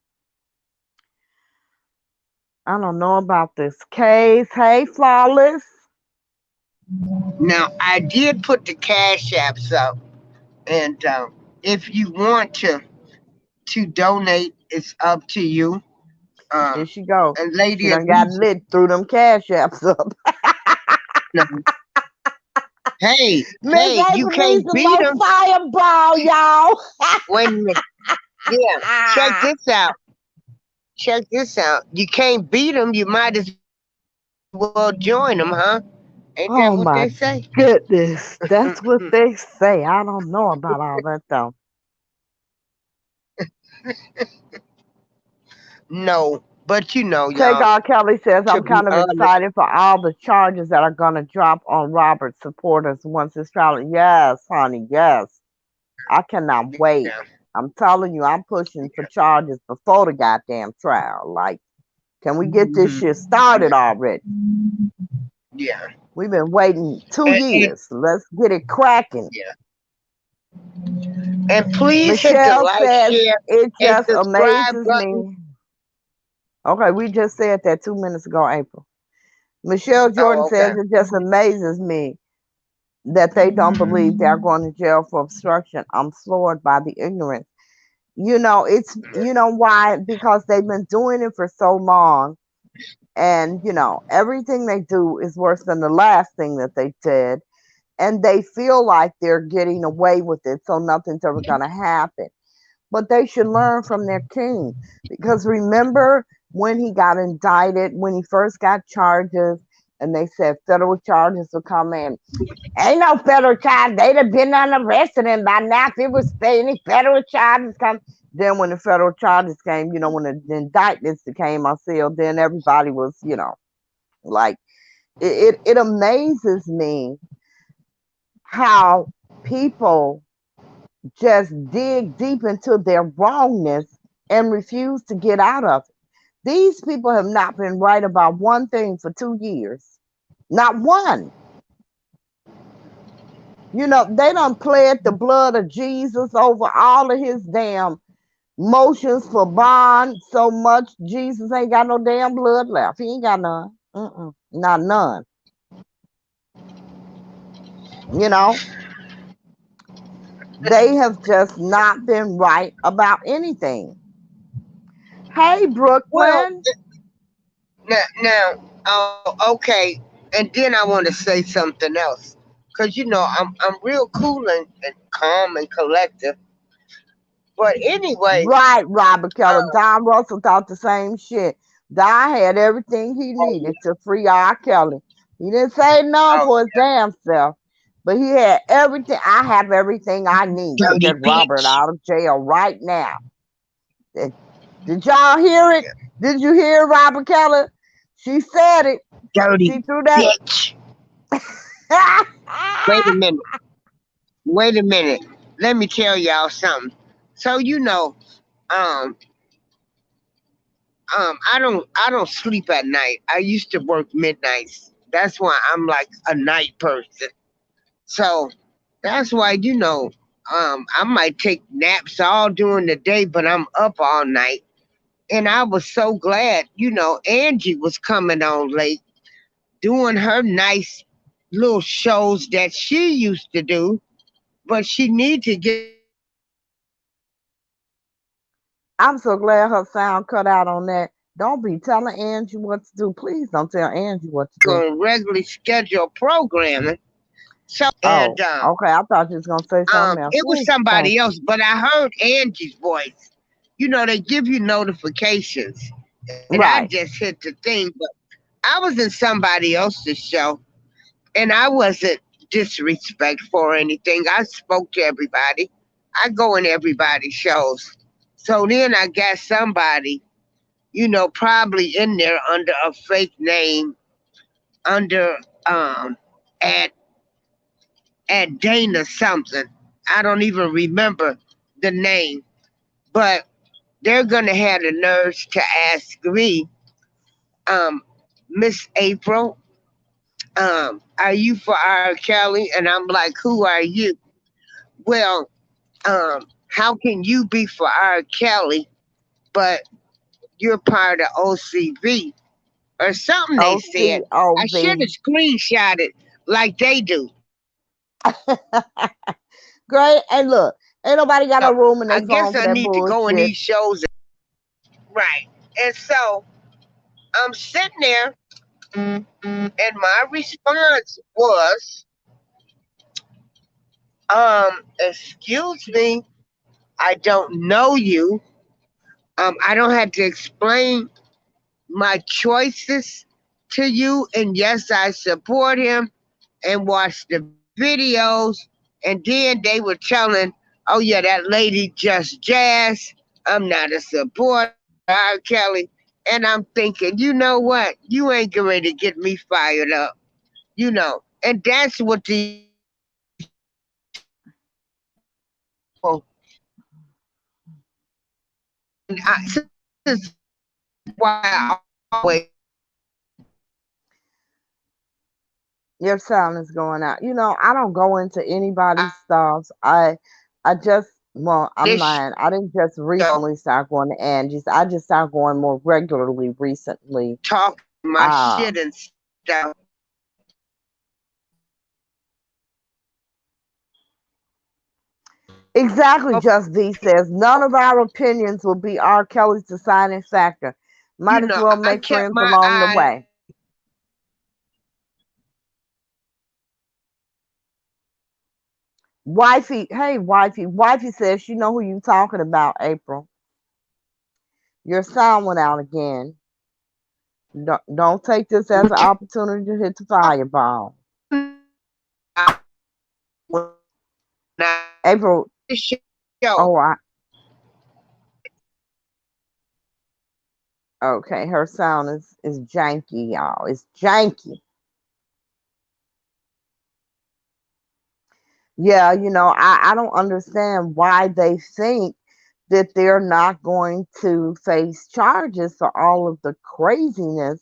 I don't know about this case. Hey, Flawless. Now I did put the cash apps up, and if you want to donate, it's up to you. Here Um, she go. and She Lady of done got Lisa, lit through them cash apps up. no, hey, Miss hey, you April needs can't some beat more them. fireball, y'all. Wait a minute. Yeah, check this out. Check this out. You can't beat them. You might as well join them, huh? Ain't that what they say? Oh my goodness. That's what they say. I don't know about all that though. No, but Take y'all, R. Kelly says, to I'm be kind of honest, excited for all the charges that are going to drop on Robert's supporters once his trial. Yes, honey, yes. I cannot wait. yeah, I'm telling you, I'm pushing for charges before the goddamn trial. Like, can we get this hmm shit started already? yeah, We've been waiting 2 and years. Let's get it cracking. yeah, and please hit the Michelle like, says, share, it and just subscribe amazes button. me. Okay, we just said that 2 minutes ago, April. Michelle Jordan Oh, says, okay. it just amazes me that they don't believe they're going to jail for obstruction. I'm floored by the ignorance. You know why? Because they've been doing it for so long. And, everything they do is worse than the last thing that they did. And they feel like they're getting away with it, so nothing's ever going to happen. But they should learn from their king. Because remember when he got indicted, when he first got charges, and they said federal charges would come in. Ain't no federal charge. They'd have been unarrested him by now if it was any federal charges come. Then when the federal charges came, when the indictments came on seal, then everybody was, like it amazes me how people just dig deep into their wrongness and refuse to get out of it. These people have not been right about one thing for 2 years. Not one. They done played the blood of Jesus over all of his damn motions for bond so much. Jesus ain't got no damn blood left. He ain't got none. Not none. They have just not been right about anything. Hey, Well, Brooklyn. now, okay, and then I want to say something else, cause I'm real cool and calm and collective. But anyway, Right, Robert Keller. uh, Don Russell thought the same shit. Don had everything he oh needed yeah, to free R. Kelly. He didn't say no oh for his damn self, but he had everything. I have everything I need to dirty get Robert bitch, out of jail right now. Did y'all hear it? Did you hear Robert Keller? She said it. dirty She threw that. bitch. Wait a minute, wait a minute. Let me tell y'all something. So um, I don't sleep at night. I used to work midnights. That's why I'm like a night person. So that's why I might take naps all during the day, but I'm up all night. And I was so glad, Angie was coming on late, doing her nice little shows that she used to do, but she need to get on a regularly scheduled program I'm so glad her sound cut out on that. Don't be telling Angie what to do. Please don't tell Angie what to do. regularly scheduled programming. So Oh, and okay. I thought you was gonna say something else. it was Ooh, thank somebody you. else, but I heard Angie's voice. They give you notifications, and I Right. just hit the thing, but I was in somebody else's show, and I wasn't disrespectful or anything. I spoke to everybody. I go in everybody's shows. So then I got somebody, probably in there under a fake name, under at Dana something. I don't even remember the name, but they're gonna have the nerves to ask me, um, Miss April, are you for R. Kelly? And I'm like, who are you? Well, how can you be for R. Kelly, but you're part of OCV or something they said. I should have OCOV. screenshotted like they do. Great. And look, ain't nobody got no So room in I their guess phone for I that need to go in bullshit. these shows. Right. And so I'm sitting there, and my response was, excuse me, I don't know you. I don't have to explain my choices to you. And yes, I support him and watch the videos. And then they were telling, oh, yeah, that lady just jazz. I'm not a supporter of R. Kelly. And I'm thinking, you know what? You ain't getting ready to get me fired up. And that's what these people, and this is why I always, Your sound is going out. I don't go into anybody's I, stuff. I just, well, I'm this lying. I didn't just show, recently start going to Angie's. I just started going more regularly recently. talking my Uh, shit and stuff. exactly. Just V says none of our opinions will be R. Kelly's deciding factor. Might as well I make kept friends my along the eye. way. Wifey, hey, wifey says you know who you talking about, April. Your sound went out again. Don't take this as an opportunity to hit the fireball. April, Show. oh, okay, her sound is janky, y'all. It's janky. Yeah, I don't understand why they think that they're not going to face charges for all of the craziness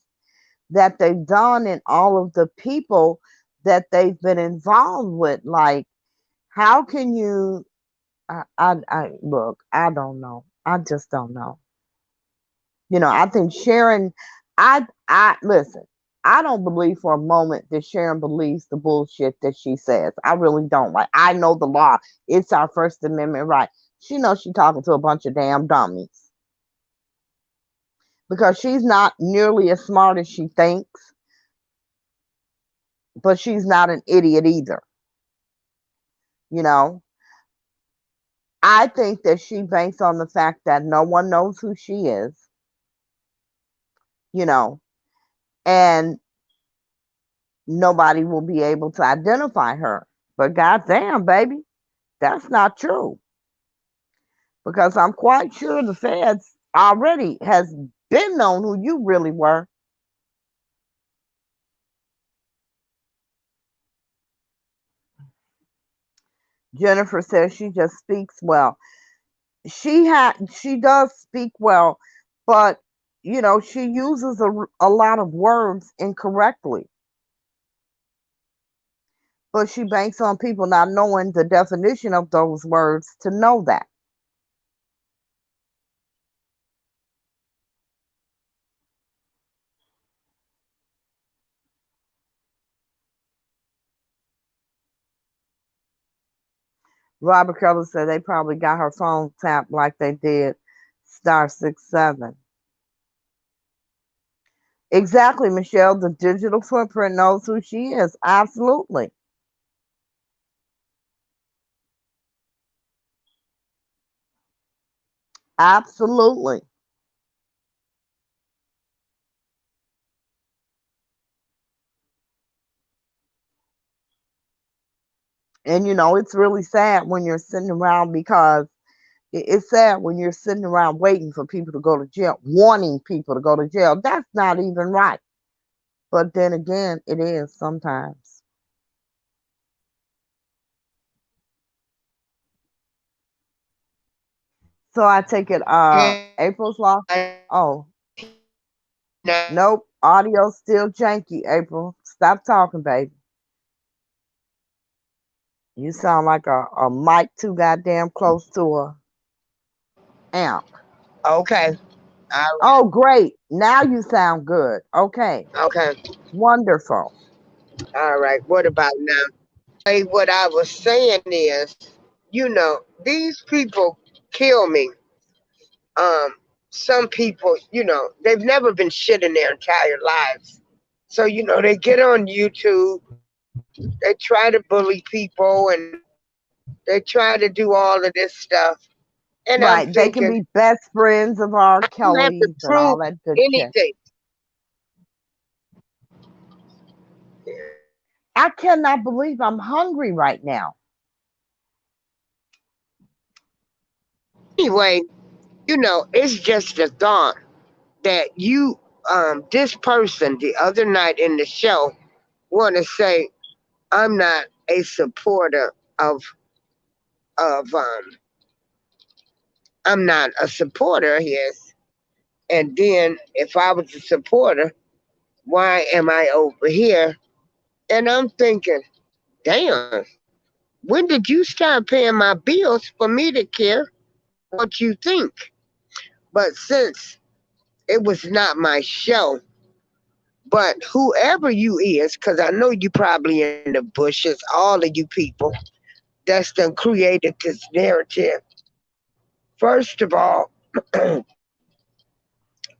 that they've done and all of the people that they've been involved with. Like, how can you? I look. I don't know. I just don't know. I think Sharon. I listen. I don't believe for a moment that Sharon believes the bullshit that she says. I really don't. Like, I know the law. It's our First Amendment right. She knows she's talking to a bunch of damn dummies because she's not nearly as smart as she thinks, but she's not an idiot either. You know, I think that she banks on the fact that no one knows who she is, you know, and nobody will be able to identify her. But goddamn, baby, that's not true because I'm quite sure the feds already has been known who you really were. Jennifer says she just speaks well. She does speak well, but she uses a lot of words incorrectly. But she banks on people not knowing the definition of those words to know that. Robert Keller said they probably got her phone tapped like they did *67. Exactly, Michelle. The digital footprint knows who she is. Absolutely. Absolutely. And it's really sad when you're sitting around, because it's sad when you're sitting around waiting for people to go to jail, wanting people to go to jail. That's not even right. But then again, it is sometimes. So I take it April's lost. Oh, nope. Audio still janky, April. Stop talking, baby. You sound like a mic too goddamn close to a amp. Okay. Oh, great. Now you sound good. Okay. Okay. Wonderful. All right. What about now? Hey, what I was saying is, these people kill me. Some people, they've never been shit in their entire lives. So, they get on YouTube, they try to bully people, and they try to do all of this stuff. And I'm Right. They can thinking, be best friends of R. I don't have to Kelly's and all prove that good shit. anything. I cannot believe I'm hungry right now. Anyway, it's just a thought that this person the other night in the show want to say I'm not a supporter of I'm not a supporter of his. And then if I was a supporter, why am I over here? And I'm thinking, damn, when did you start paying my bills for me to care what you think? But since it was not my show, but whoever you is, because I know you probably in the bushes, all of you people that's done created this narrative. First of all,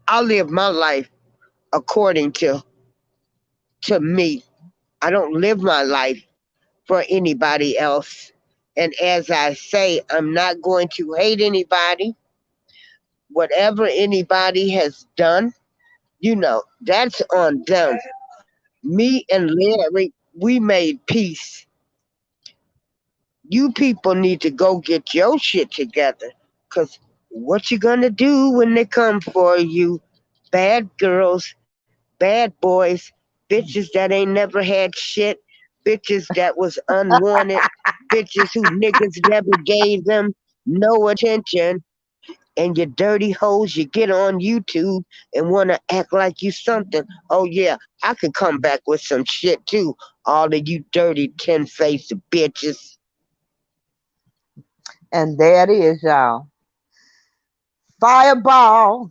I live my life according to me. I don't live my life for anybody else. And as I say, I'm not going to hate anybody. Whatever anybody has done, that's on them. Me and Larry, we made peace. You people need to go get your shit together. Because what you gonna do when they come for you? Bad girls, bad boys, bitches that ain't never had shit, bitches that was unwanted, bitches who niggas never gave them no attention, and you dirty hoes, you get on YouTube and want to act like you something. Oh yeah, I can come back with some shit too. All of you dirty 10-faced bitches. And there it is, y'all. Fireball.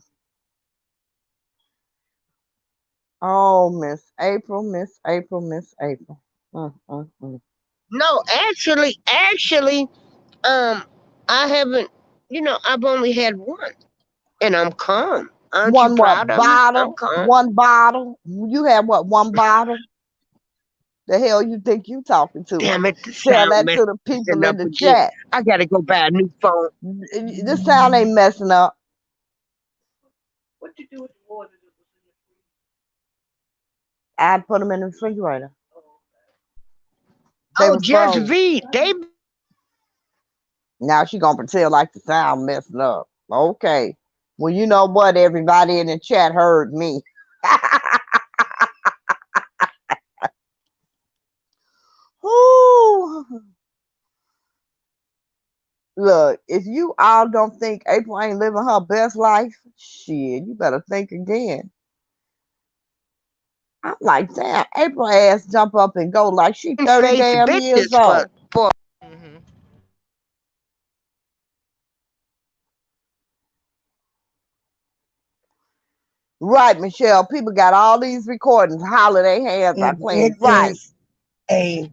Oh, Miss April, Miss April, Miss April. Mm. No, actually, um, I haven't. I've only had one, and I'm calm. Aren't you One proud what of me? I'm bottle? calm. One bottle? You had what? One bottle? The hell you think you talking to? Damn it, the Tell sound that to the messing people up in the again. chat. I gotta go buy a new phone. The sound ain't messing up. I put them in the refrigerator. They Oh, was just frozen. V. They Now she gonna pretend like the sound messing up. Okay. Well, you know what? Everybody in the chat heard me. Ooh. Look, if you all don't think April ain't living her best life, shit, you better think again. I'm like, damn, April ass jump up and go like she 30 face damn years bitches old. for Mm-hmm. Right, Michelle. People got all these recordings. Holler their hands are if clean. it Right. is a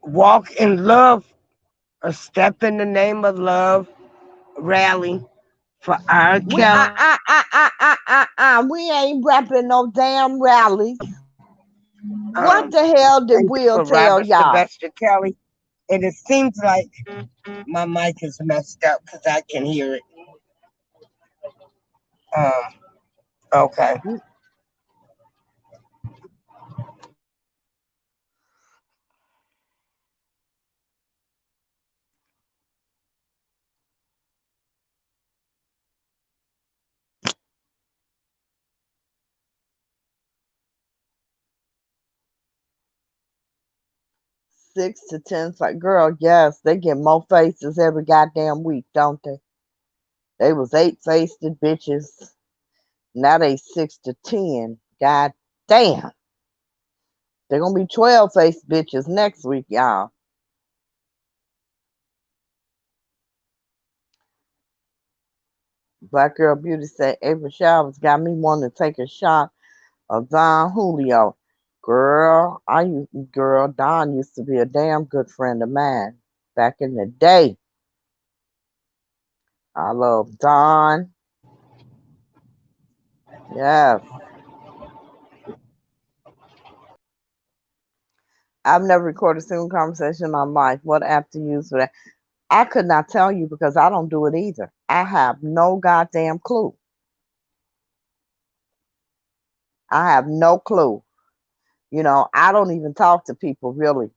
walk in love, a step in the name of love rally for our We Keller. we ain't rapping no damn rallies. What Um, the hell did thanks Will for tell Robert y'all? Sylvester Kelly. And it seems like my mic is messed up because I can hear it. Um, okay. 6 to 10. Like, girl, yes, they get more faces every goddamn week, don't they? They was 8-faced bitches. Now they 6 to 10. God damn. They're gonna be 12-faced bitches next week, y'all. Black Girl Beauty said April Showers got me wanting to take a shot of Don Julio. Girl, Don used to be a damn good friend of mine back in the day. I love Don. Yes. I've never recorded a single conversation in my life. What app to use for that? I could not tell you because I don't do it either. I have no goddamn clue. I have no clue. I don't even talk to people really.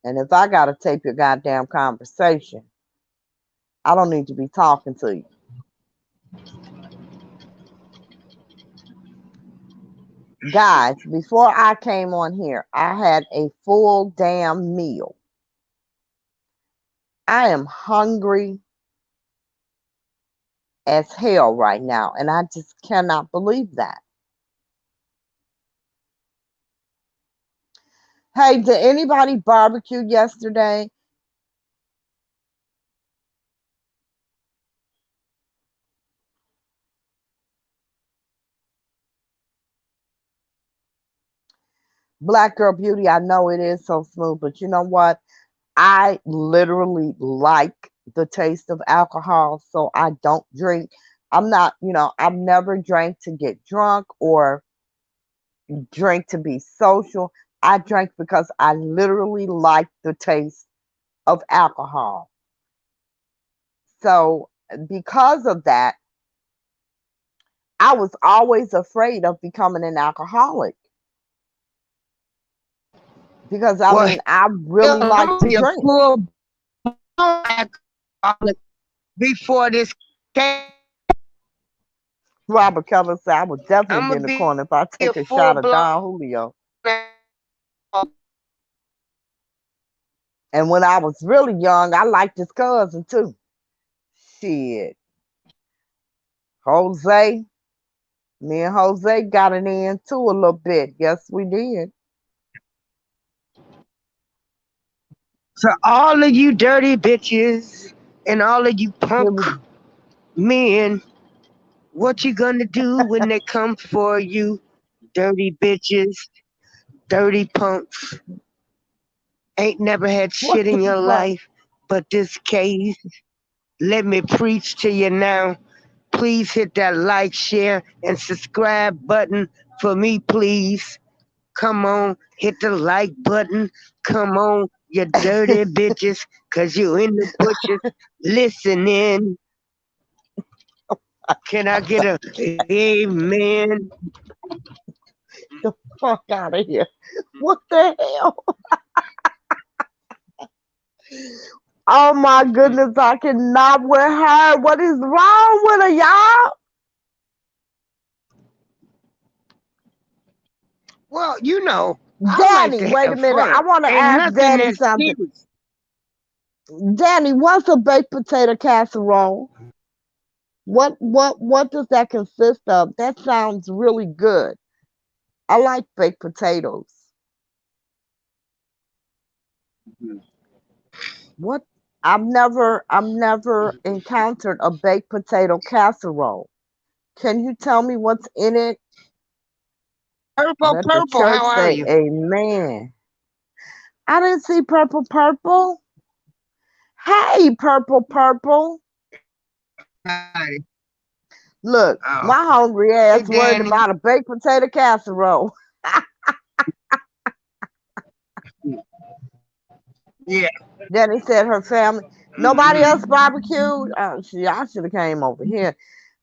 And if I got to tape your goddamn conversation, I don't need to be talking to you. Guys, before I came on here, I had a full damn meal. I am hungry as hell right now, and I just cannot believe that. Hey, did anybody barbecue yesterday? Black Girl Beauty, I know it is so smooth, but you know what? I literally like the taste of alcohol, so I don't drink. I'm not, I've never drank to get drunk or drink to be social. I drank because I literally like the taste of alcohol. So, because of that, I was always afraid of becoming an alcoholic because Well, I really hell, like I'm to a drink. full alcoholic before this came. Robert Keller said I would definitely I'm be in gonna the be corner if I a take a full shot of blown Don Julio. And when I was really young, I liked his cousin too. Shit. Jose. Me and Jose got it in too a little bit. Yes, we did. for all of you dirty bitches and all of you punk It was men. What you gonna do when they come for you, dirty bitches, dirty punks? Ain't never had what shit in the your fuck? life but this case. Let me preach to you now. Please hit that like, share, and subscribe button for me, please. Come on, hit the like button. Come on, you dirty bitches, cause you in the bushes listening. Can I get a amen? The fuck out of here. What the hell? Oh my goodness, I cannot with her. What is wrong with her, y'all? Well, I like Danny, to wait a have minute. I fun. want to Ain't ask nothing Danny that something. serious. Danny, what's a baked potato casserole? What does that consist of? That sounds really good. I like baked potatoes. What I've never encountered a baked potato casserole. Can you tell me what's in it? Purple, Let the purple, church how are say you? amen. I didn't see purple purple. Hey, purple purple. Hi. Look, Oh, my hungry hey, ass worried Danny. about a baked potato casserole. Yeah. Then he said her family. Nobody else barbecued. Oh, I should have came over here.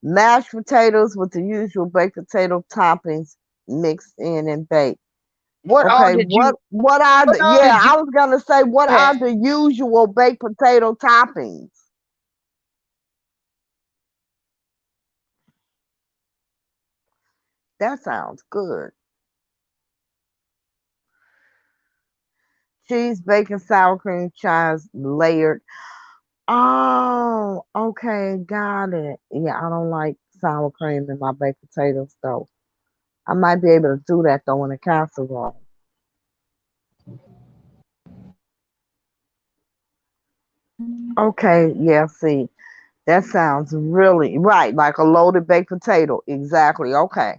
Mashed potatoes with the usual baked potato toppings mixed in and baked. What all Okay, did you? what are What the all yeah, did you I was gonna say what have? are the usual baked potato toppings? That sounds good. Cheese, bacon, sour cream, chives, layered. Oh, okay, got it. Yeah, I don't like sour cream in my baked potatoes though. I might be able to do that though in a casserole. Okay, yeah, see, that sounds really right, like a loaded baked potato. Exactly. Okay.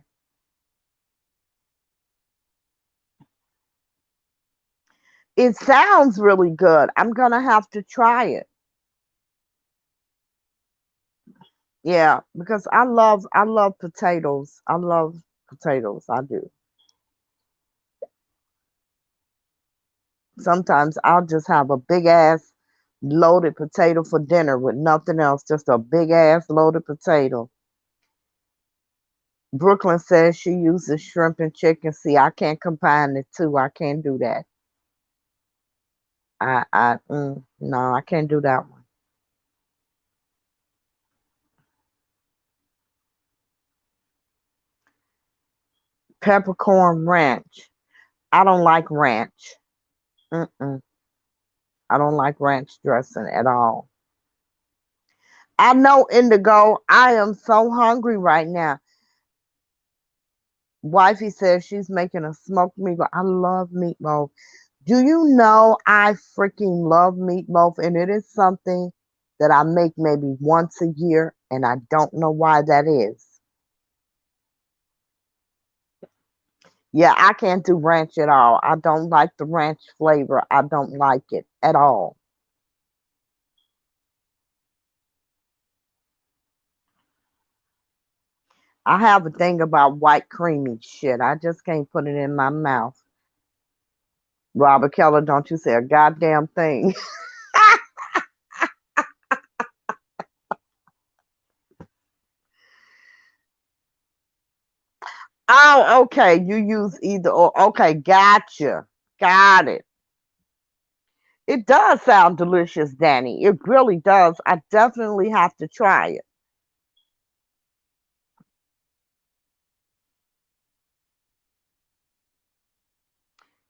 It sounds really good. I'm gonna have to try it. Yeah, because I love potatoes. I love potatoes. I do. Sometimes I'll just have a big ass loaded potato for dinner with nothing else, just a big ass loaded potato. Brooklyn says she uses shrimp and chicken. See, I can't combine the two. I can't do that. No, I can't do that one. Peppercorn ranch. I don't like ranch. Mm-mm. I don't like ranch dressing at all. I know, Indigo. I am so hungry right now. Wifey says she's making a smoked meatball. I love meatloaf. Do you know I freaking love meatloaf? And it is something that I make maybe once a year, and I don't know why that is. Yeah, I can't do ranch at all. I don't like the ranch flavor. I don't like it at all. I have a thing about white creamy shit. I just can't put it in my mouth. Robert Keller, don't you say a goddamn thing. Oh, okay. You use either or. Okay, gotcha. Got it. It does sound delicious, Danny. It really does. I definitely have to try it.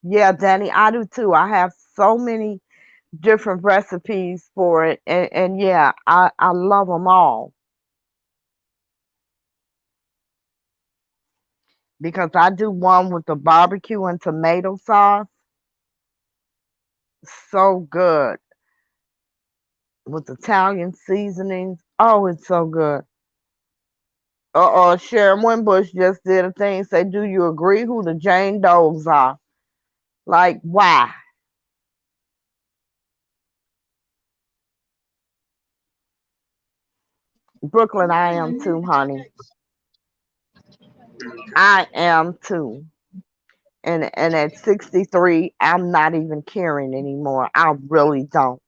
Yeah, Danny, I do too. I have so many different recipes for it. And yeah, I love them all because I do one with the barbecue and tomato sauce. So good with Italian seasonings. Oh, it's so good. Sharon Winbush just did a thing. Say, do you agree who the Jane Does are? Like, why? Brooklyn, I am too, honey. I am too. And at 63, I'm not even caring anymore. I really don't.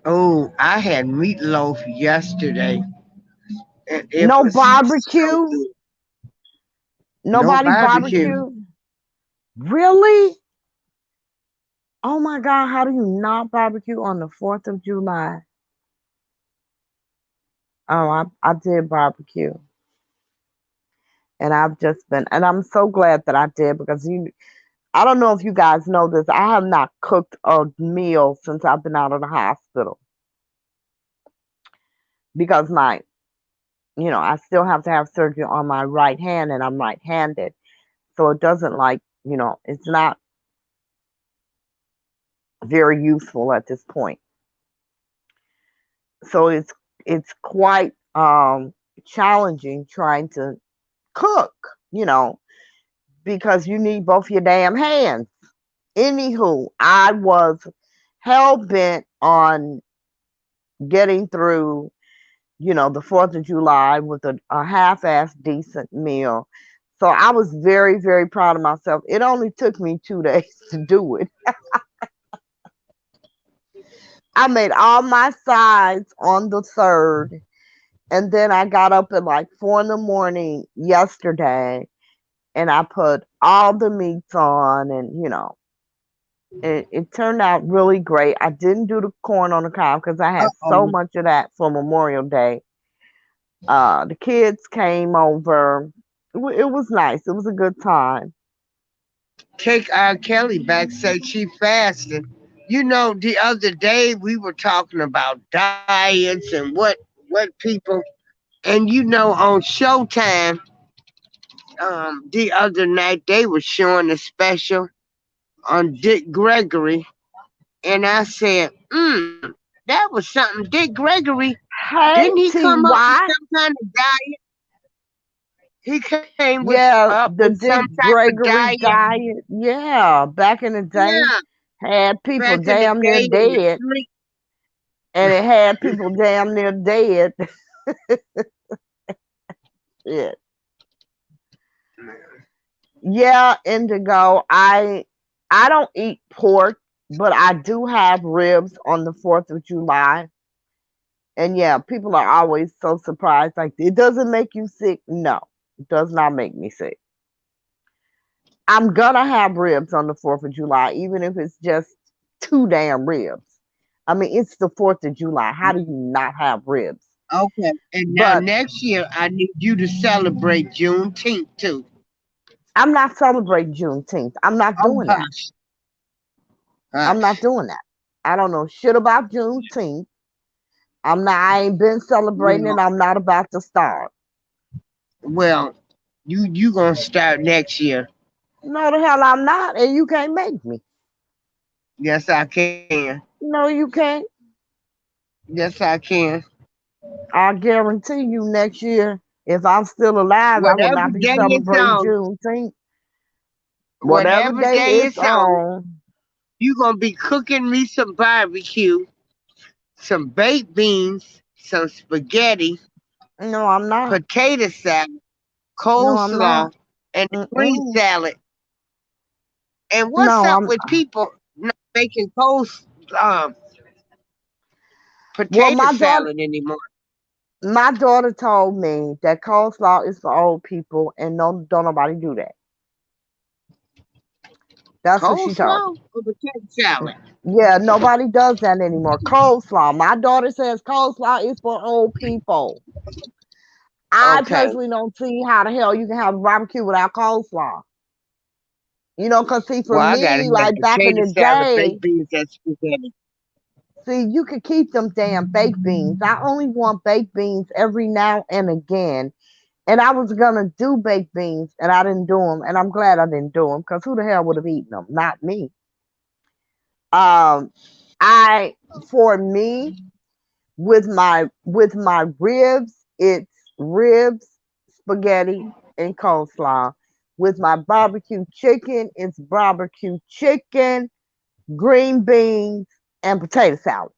Oh, I had meatloaf yesterday, and it No was so barbecue? good. No Nobody barbecue. barbecue? Really? Oh my God, how do you not barbecue on the 4th of July? Oh, I did barbecue. And I've just been, and I'm so glad that I did because I don't know if you guys know this. I have not cooked a meal since I've been out of the hospital because I still have to have surgery on my right hand and I'm right-handed. So it doesn't it's not very useful at this point. So it's quite challenging trying to cook, you know, because you need both your damn hands. Anywho, I was hell bent on getting through, the 4th of July with a half-ass decent meal. So I was very, very proud of myself. It only took me 2 days to do it. I made all my sides on the 3rd. And then I got up at like 4 in the morning yesterday and I put all the meats on and, it turned out really great. I didn't do the corn on the cob because I had so Uh-oh. much of that for Memorial Day. The kids came over. It was nice. It was a good time. Take R. Kelly back, say she fasted. You know, the other day we were talking about diets and what people, and you know, on Showtime, the other night they were showing a special on Dick Gregory, and I said, that was something. Dick Gregory, didn't Hey, he come up with TY. some kind of diet? He came with Yeah, up with the some Dick type of Gregory diet. diet. Yeah, back in the day, Yeah, had people back in the damn near day in the dead, street. and it had people damn near dead. Yeah, yeah, Indigo. I don't eat pork, but I do have ribs on the 4th of July. And yeah, people are always so surprised. Like, it doesn't make you sick. No, it does not make me sick. I'm gonna have ribs on the 4th of July, even if it's just two damn ribs. I mean, it's the 4th of July. How do you not have ribs? Okay, and now But next year I need you to celebrate Juneteenth too. I'm not celebrating Juneteenth. I'm not Oh doing that. hush, I'm not hush. doing that. I don't know shit about Juneteenth. I ain't been celebrating Well, it. I'm not about to start. well, you gonna start next year. No, the hell I'm not, and you can't make me. Yes, I can. No, you can't. Yes, I can. I guarantee you next year, if I'm still alive, I will Whatever not be day it's celebrating on, Juneteenth. Whatever whatever day day it's it's on, on. you gonna be cooking me some barbecue, some baked beans, some spaghetti, No, I'm not. potato salad, No, I'm not. coleslaw, and the green Mm-mm. salad. And what's No, up I'm. with people not making um, Well, potato salad anymore? my daughter told me that coleslaw is for old people, and no, don't nobody do that. That's what she told Coleslaw or potato me. salad? Yeah, nobody does that anymore. Coleslaw. My daughter says coleslaw is for old people. I Okay. personally don't see how the hell you can have a barbecue without coleslaw. Cause see, for Well, I gotta me, have like back in potato the salad, day, baked beans, and spaghetti. see, you could keep them damn baked beans. I only want baked beans every now and again. And I was gonna do baked beans, and I didn't do them. And I'm glad I didn't do them, cause who the hell would have eaten them? Not me. Um, I for me with my ribs, it's ribs, spaghetti, and coleslaw. With my barbecue chicken, it's barbecue chicken, green beans, and potato salad.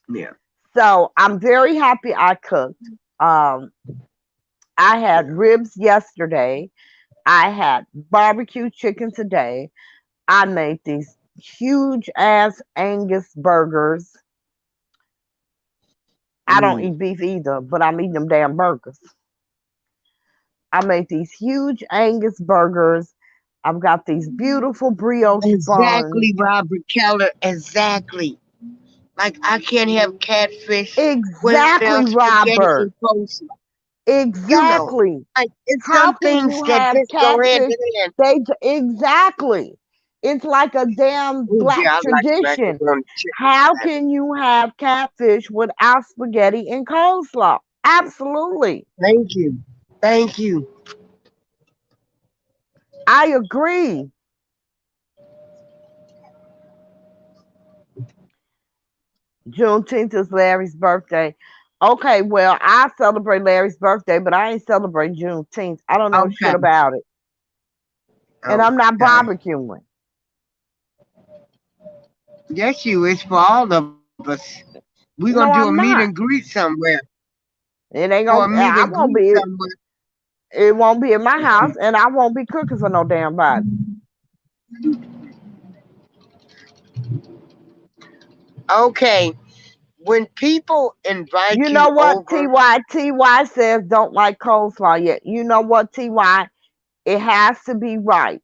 Yeah. So I'm very happy I cooked. Um, I had Yeah. ribs yesterday. I had barbecue chicken today. I made these huge ass Angus burgers. I don't Mm. eat beef either, but I'm eating them damn burgers. I made these huge Angus burgers. I've got these beautiful brioche buns. Exactly, Robert Keller. Exactly. Like I can't have catfish without Exactly, spaghetti and Robert. coleslaw. You know, Exactly. like it's How some can things you that have just go hand catfish? in hand. Exactly. It's like a damn Oh black yeah, I like tradition. macaroni chicken. How can you have catfish without spaghetti and coleslaw? Absolutely. Thank you. Thank you. I agree. Juneteenth is Larry's birthday. Okay, well, I celebrate Larry's birthday, but I ain't celebrating Juneteenth. I don't know shit Okay. about it. And I'm not Okay. barbecuing. Yes, you. It's for all of us. We're gonna do a No, meet I'm and not. greet somewhere. It ain't For a gonna meet I and won't greet be somewhere. it won't be in my house, and I won't be cooking for no damn body. Okay. When people invite You you know what, over, TY says don't like coleslaw yet. You know what, TY? It has to be right.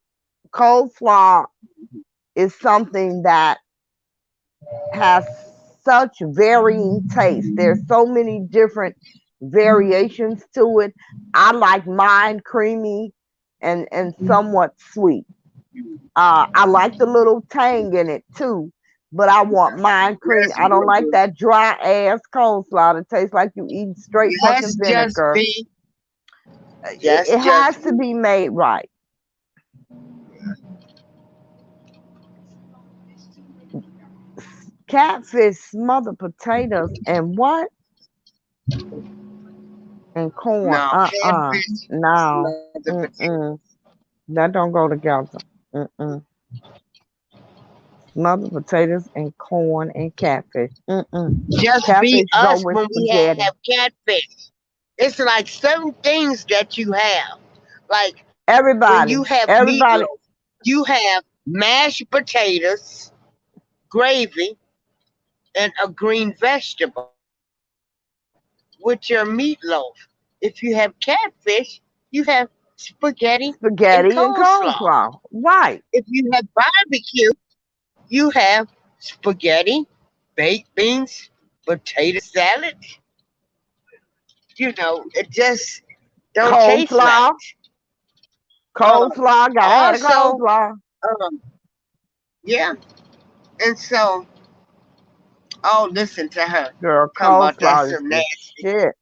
Coleslaw is something that has such varying taste. There's so many different variations to it. I like mine creamy and somewhat sweet. I like the little tang in it too, but I want mine creamy. Yes, I don't you like do. that dry ass coleslaw that tastes like you eating straight fucking Let's just vinegar. be. It Just has just to be made right. Catfish, smothered potatoes, and what? And corn. no catfish. No. The potato. That don't go together. Mm-mm. Smothered potatoes and corn and catfish. Just be Catfish go us with when we spaghetti. have catfish. It's like certain things that you have. Like when you Everybody, have everybody. meatloaf, you have mashed potatoes, gravy, and a green vegetable with your meatloaf. If you have catfish, you have spaghetti and Spaghetti and coleslaw. coleslaw. Right. If you have barbecue, you have spaghetti, baked beans, potato salad. You know, it just don't taste right. Coleslaw. Um, Coleslaw. Gotta have a also, coleslaw. um, yeah, and so, oh, listen to her Girl, talking about that's coleslaw is some the nasty. shit.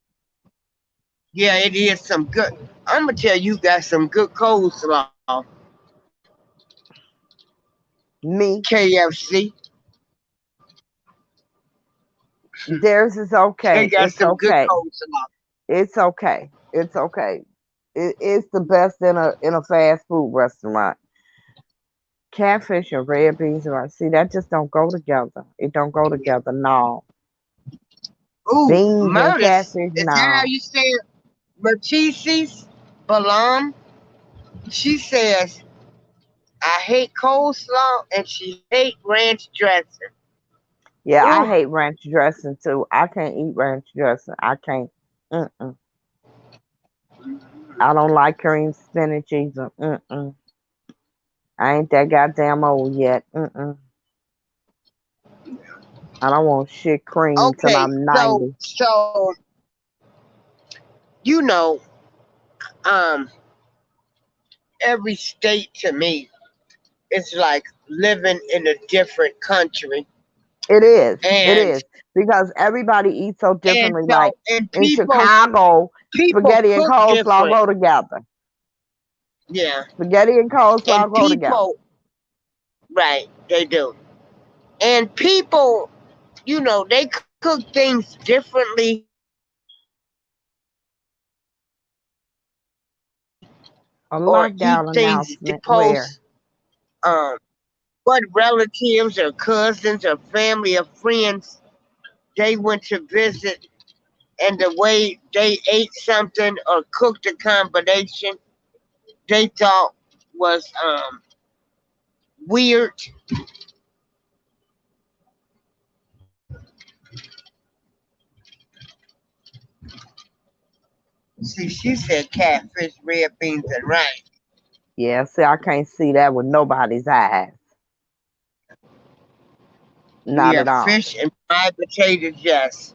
Yeah, it is some good. I'm gonna tell you, got some good coleslaw. Me. KFC, Theirs is they okay. got It's some good okay. coleslaw. It's okay. It's okay. It's the best in a fast food restaurant. Catfish and red beans and rice. See, that just don't go together. It don't go together. No. Ooh, Beans and Murders. catfish, Is that how no. you say it? Machisis Balam. She says, I hate coleslaw and she hate ranch dressing. Yeah, I Ooh, hate ranch dressing too. I can't eat ranch dressing. I can't. Mm-mm. I don't like cream spinach either. Mm-mm. I ain't that goddamn old yet. Mm-mm. I don't want shit cream till okay. I'm So, 90. so you know, um, every state to me is like living in a different country, It is. It and is. Because everybody eats so differently. Like and in people Chicago, spaghetti and cook coleslaw different. go together. Yeah, Spaghetti and coleslaw and go together. people, right? They do, and people, you know, they cook things differently A or eat lockdown things they announcement. Where? post. Um, what relatives or cousins or family or friends they went to visit, and the way they ate something or cooked a combination they thought was weird. See, she said catfish, red beans, and rice. Yeah, see, I can't see that with nobody's eyes. Not Yeah, at all. fish and fried potatoes, yes.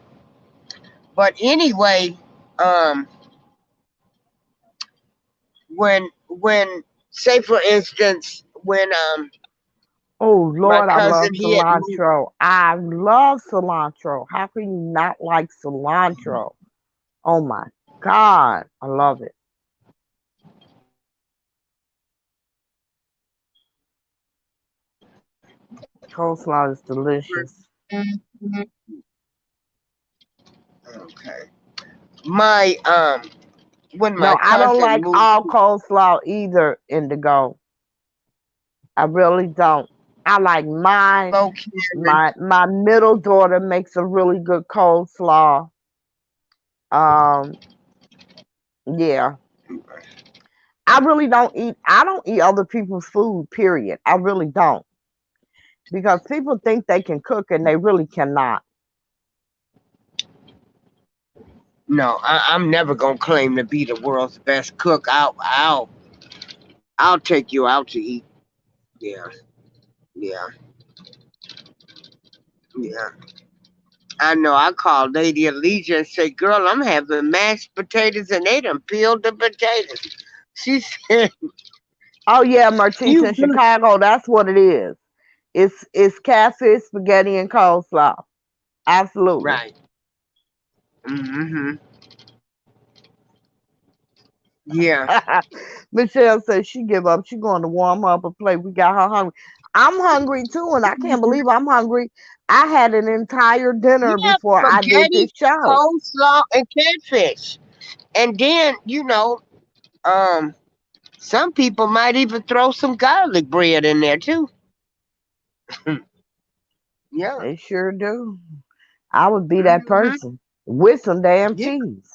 But anyway, um, when say for instance when Oh my Lord, I love cousin he had moved. cilantro. I love cilantro. How can you not like cilantro? Oh my God, I love it. Coleslaw is delicious. Okay, my when my No, I don't cousin like moved all to coleslaw either, Indigo. I really don't. I like mine. Spokane, My middle daughter makes a really good coleslaw. Um, yeah. I don't eat other people's food, period. I really don't. Because people think they can cook and they really cannot. no, I'm never gonna claim to be the world's best cook. I'll take you out to eat. Yeah, yeah, yeah. I know I called Lady Alicia and said, "Girl, I'm having mashed potatoes and they done peeled the potatoes." She said, Oh yeah, Martise "You in good?" Chicago, that's what it is. It's catfish, spaghetti, and coleslaw. Absolutely. Right. Mm-hmm. Yeah. Michelle says she give up. She going to warm up a plate. We got her hungry. I'm hungry too, and I can't believe I'm hungry. I had an entire dinner Yeah, before I did spaghetti, this show. coleslaw, and catfish. And then, um, some people might even throw some garlic bread in there too. Yeah. They sure do. I would be that Mm-hmm. person with some damn Yeah. cheese.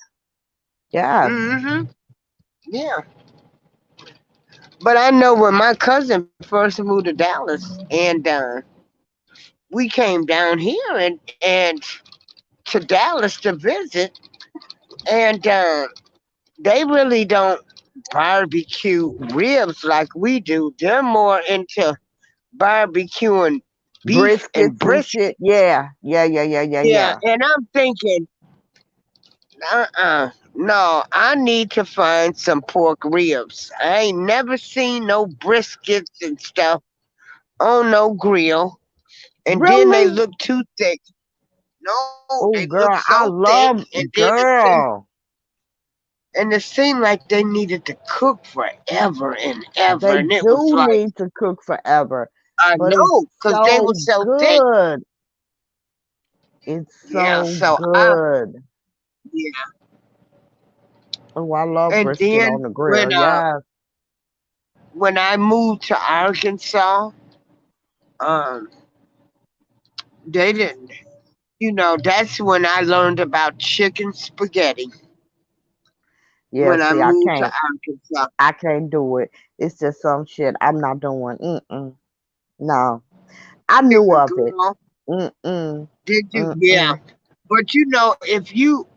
Yes. Mm-hmm. Yeah. But I know when my cousin first moved to Dallas, and we came down here and to Dallas to visit, and they really don't barbecue ribs like we do. They're more into barbecuing beef and Briskets and brisket. shit. Yeah. Yeah, yeah, yeah, yeah, Yeah, yeah. and I'm thinking, no, I need to find some pork ribs. I ain't never seen no briskets and stuff on no grill, and then they Really? look too thick. No, they Oh, look girl, so I thick, love, girl. and it seemed like they needed to cook forever and ever, They and it was do like, need to cook forever, I but it's know, cause they were so so thick. good. It's Yeah, so so good. yeah, Oh, I love and brisket then on the grill. Yes. when I moved to Arkansas, um, they didn't. That's when I learned about chicken spaghetti. Yeah, When I see, moved to Arkansas, I can't do it. It's just some shit I'm not doing. Mm-mm. No. I knew of it. girl, Mm-mm. did you? Yeah, Mm-mm. but if you,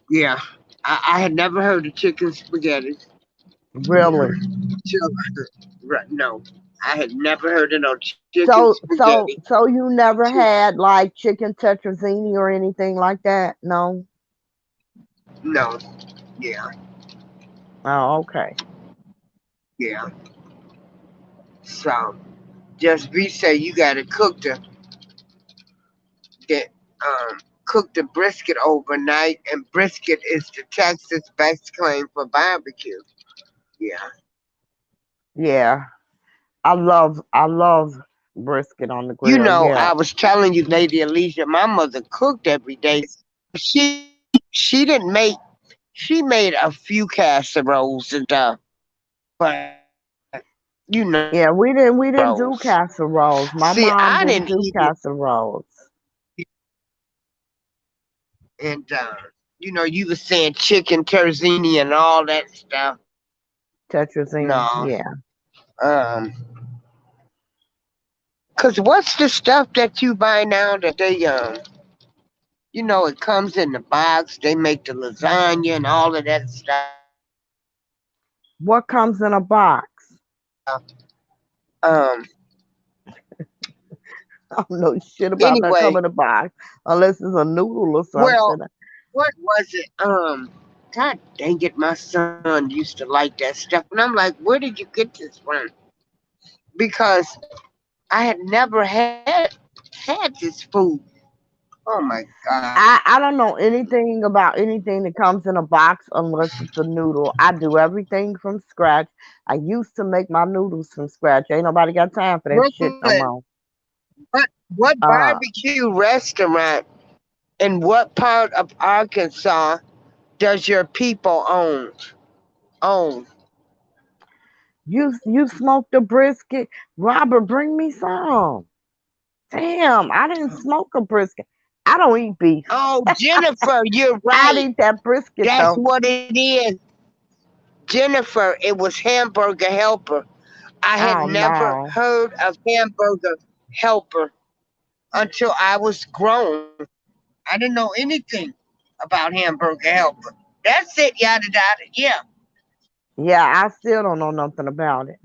yeah, I had never heard of chicken spaghetti. Really. Till- right, no, I had never heard of no chicken So spaghetti. so so you never Till- had like chicken tetrazzini or anything like that? No? No, yeah, Oh, okay. yeah. So just be say you got to the cook the brisket overnight, and brisket is the Texas best claim for barbecue. Yeah. Yeah. I love brisket on the grill. Yeah. I was telling you, Lady Alicia, my mother cooked every day. She didn't make she made a few casseroles and stuff, but Yeah, we didn't do rolls. casseroles. My See, mom I didn't didn't do even casseroles. and you were saying chicken terzini and all that stuff. Tetrazzini. No. Yeah. Um, cause what's the stuff that you buy now that they it comes in the box. They make the lasagna and all of that stuff. What comes in a box? Um. I don't know shit about that Anyway, coming in a box unless it's a noodle or well, something. what was it? God dang it, my son used to like that stuff, and I'm like, where did you get this from? Because I had never had this food. Oh my God. I don't know anything about anything that comes in a box unless it's a noodle. I do everything from scratch. I used to make my noodles from scratch. Ain't nobody got time for that shit no Brooklyn, more. what Uh, barbecue restaurant in what part of Arkansas does your people own? you smoked a brisket, Robert? Bring me some. Damn, I didn't smoke a brisket. I don't eat beef. Oh, Jennifer, you're I'd right. eat that brisket That's though. what it is. Jennifer, it was Hamburger Helper. I had Oh never no. heard of Hamburger Helper until I was grown. I didn't know anything about Hamburger Helper. That's it, yada yada. Yeah. Yeah, I still don't know nothing about it.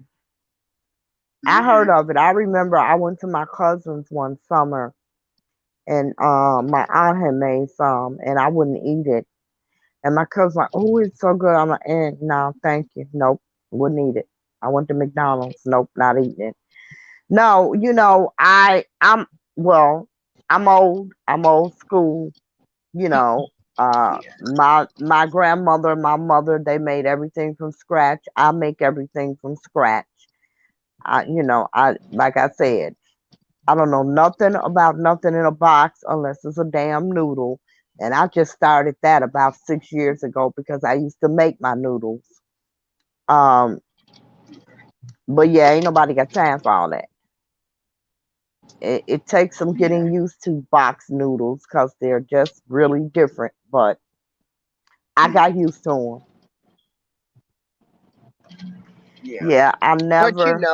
I heard Mm-hmm. of it. I remember I went to my cousin's one summer and my aunt had made some, and I wouldn't eat it. And my cousin like, oh, it's so good. I'm like, no, thank you. Nope, wouldn't eat it. I went to McDonald's. Nope, not eating it. No, I'm well, I'm old. I'm old school. You know, Yeah. my grandmother and my mother, they made everything from scratch. I make everything from scratch. I like I said, I don't know nothing about nothing in a box unless it's a damn noodle. And I just started that about 6 years ago because I used to make my noodles. Um, but yeah, ain't nobody got time for all that. It takes some Yeah. getting used to box noodles because they're just really different. But I Yeah. got used to them. Yeah. Yeah, I But never.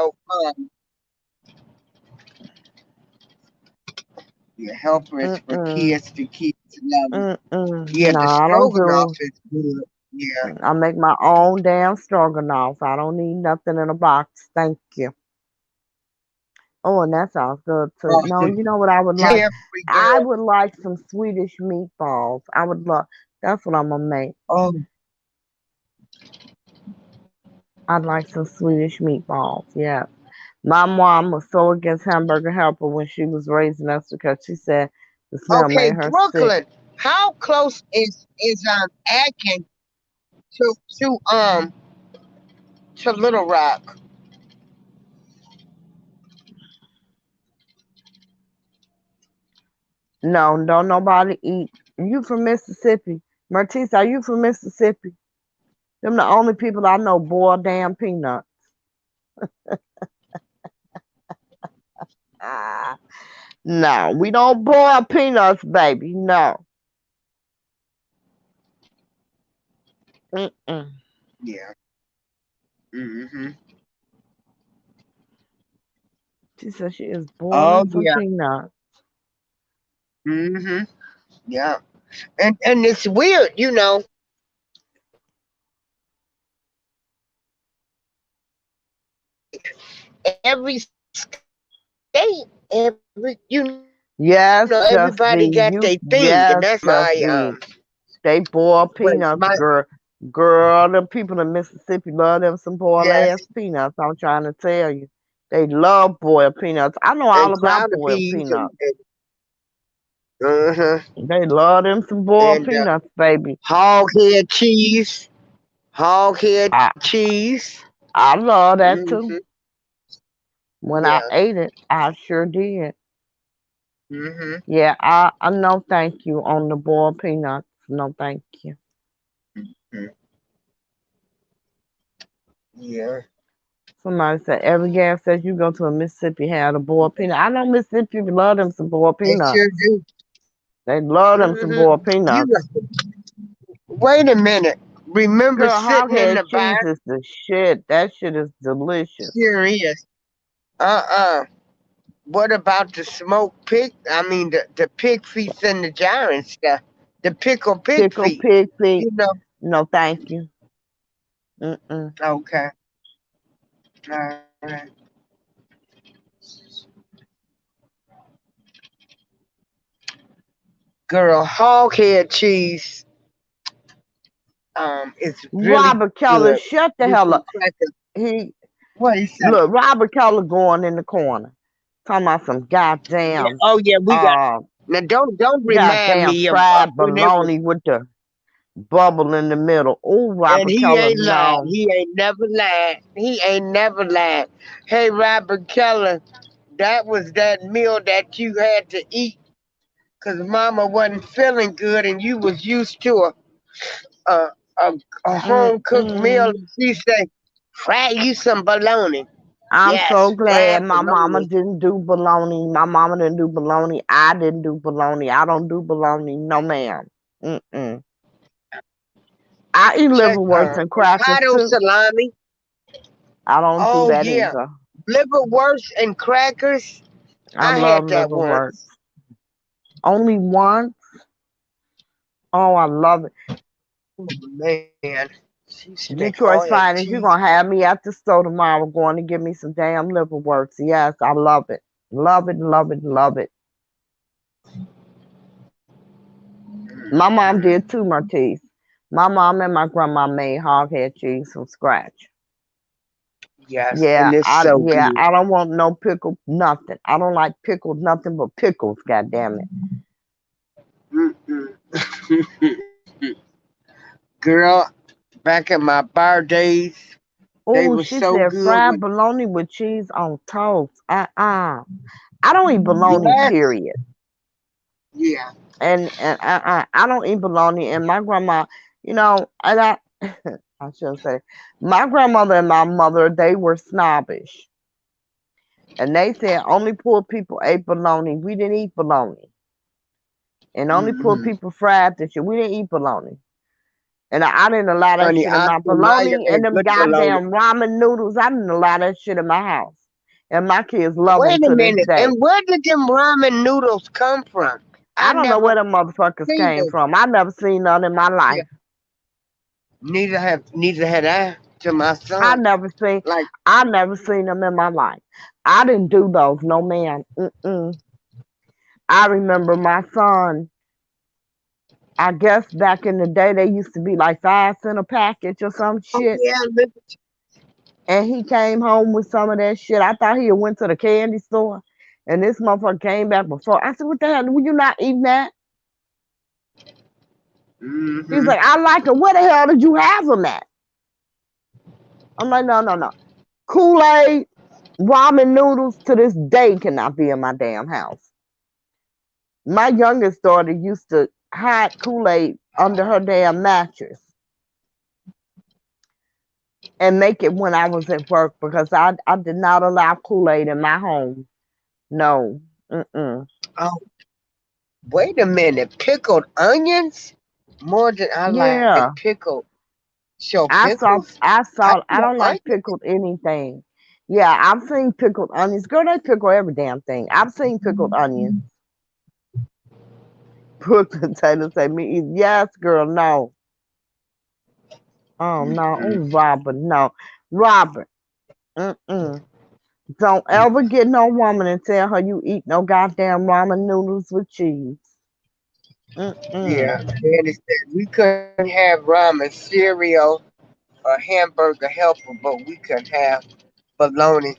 your helper is for Mm-mm, kids to keep to love it. Yeah, no, the I don't stroganoff do. is good. Yeah. I make my own damn stroganoff. I don't need nothing in a box. Thank you. Oh, and that sounds good too. Oh, No, you know what I would like? Jeffrey I girl. would like some Swedish meatballs. I would love. That's what I'm gonna make. Oh, I'd like some Swedish meatballs. Yeah. My mom was so against hamburger helper when she was raising us because she said the smell okay, made her sick. Brooklyn. How close is Atkins to to Little Rock? No, don't nobody eat. You from Mississippi? Martise, are you from Mississippi? Them the only people I know boil damn peanuts. Ah, no, we don't boil peanuts, baby. No. Mm-mm. Yeah. Mm-hmm. She said she is Oh boiling some yeah. peanuts. Mm-hmm. Yeah. And it's weird, every state, Yes, everybody just got be their you. thing, and that's Yes, my just be. They boil but peanuts, my girl. Girl, the people in Mississippi love them some boiled yes, ass peanuts. I'm trying to tell you. They love boiled peanuts. I know all and about cloud boiled peas peanuts. uh-huh. They love them some boiled And peanuts, baby. hog head cheese, hog head I cheese. I love that Mm-hmm. too. When I Yeah. ate it, I sure did. Mm-hmm. Yeah, I no thank you on the boiled peanuts. No thank you. Mm-hmm. Yeah. Somebody said every gas station you go to in Mississippi had a boiled peanut. I know Mississippi love them some boiled They peanuts. sure do. They love them some Mm-hmm. boiled You peanuts. wait a minute. Remember Girl, sitting in hoghead the bar? cheese is the shit. That shit is delicious. Sure is. Uh-uh. What about the smoked pig? I mean, the pig feet in the jar and stuff. The pickled pig Pickle feet. pig feet. You know. No, thank you. Mm-mm. Okay. All right. Girl, hog head cheese is really Robert Keller, good shut the with hell some up. crackers. He What he say? look, Robert Keller going in the corner. Talking about some Yeah. goddamn Oh yeah, we got. uh Now don't remind goddamn me of fried when they was. bologna with the bubble in the middle. Oh, And Robert he Keller, ain't lied. no. He ain't never lied. He ain't never lied. Hey, Robert Keller, that was that meal that you had to eat because Mama wasn't feeling good, and you was used to a a, a home cooked meal. And Mm-mm. she said, "Fry you some bologna." I'm Yes, so glad fried my mama bologna. didn't do bologna. My mama didn't do bologna. I didn't do bologna. I don't do bologna. No, ma'am. Mm-mm. I eat Check liverwurst and crackers avocado too. salami. I don't do Oh that yeah, either. liverwurst and crackers. I I love had that liverwurst. once. Only once. Oh, I love it. Man, she used to make Detroit's hard finest. You're cheese. gonna have me at the store tomorrow going to give me some damn liverwurst. Yes, I love it. Love it, love it, love it. My mom did too, Martise. My mom and my grandma made hog-head cheese from scratch. Yes, Yeah, and it's I so yeah, good. I don't want no pickle, nothing. I don't like pickled nothing but pickles, god damn it. Mm-mm. Girl, back in my bar days, they Oh, were she so said good fried with bologna with cheese on toast. I don't eat bologna, yes, period. yeah. And I don't eat bologna. And my grandma, you know, and I I shouldn't say my grandmother and my mother, they were snobbish. And they said only poor people ate bologna. We didn't eat bologna. And only poor Hmm. people fried the shit. We didn't eat bologna. And I didn't allow that Honey, shit in I my admire bologna and that them good bologna. goddamn ramen noodles. I didn't allow that shit in my house. And my kids love them Wait a to this minute, day. and where did them ramen noodles come from? I I don't know where never them motherfuckers seen came those. from. I never seen none in my Yeah, life. neither had I to my I son. never seen Like, I never seen them in my life. I didn't do those, no man. Mm-mm. I remember my son. I guess back in the day they used to be like 5 cents a package or some oh shit. yeah, look, And he came home with some of that shit. I thought he had went to the candy store, and this motherfucker came back before. I said, "What the hell? Were you not eating that?" He's mm-hmm. like, "I like it. Where the hell did you have them at?" I'm like, "No, no, no. Kool-Aid, ramen noodles to this day cannot be in my damn house." My youngest daughter used to hide Kool-Aid under her damn mattress and make it when I was at work because I did not allow Kool-Aid in my home. No. Mm-mm. Oh, wait a minute, pickled onions? More than I like Yeah. pickled. So pickles? I I love don't like onions. pickled anything. Yeah, I've seen pickled onions. Girl, they pickle every damn thing. I've seen pickled onions. Brooklyn Taylor say me either. Yes, girl, no. Oh no. Mm-mm. Oh Robert, no. Robert, mm-mm. Don't ever get no woman and tell her you eat no goddamn ramen noodles with cheese. Yeah, Mm-mm. Daddy said we couldn't have ramen cereal or hamburger helper, but we could have bologna.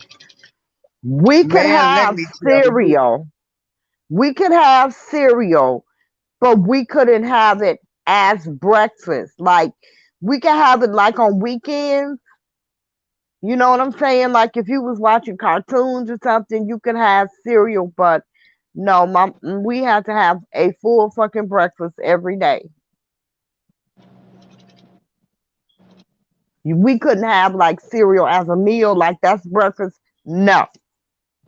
We could Man, let have me tell you. cereal. We could have cereal, but we couldn't have it as breakfast. Like we could have it like on weekends. You know what I'm saying? Like if you was watching cartoons or something, you could have cereal, but no, we had to have a full fucking breakfast every day. We couldn't have like cereal as a meal, like that's breakfast. No,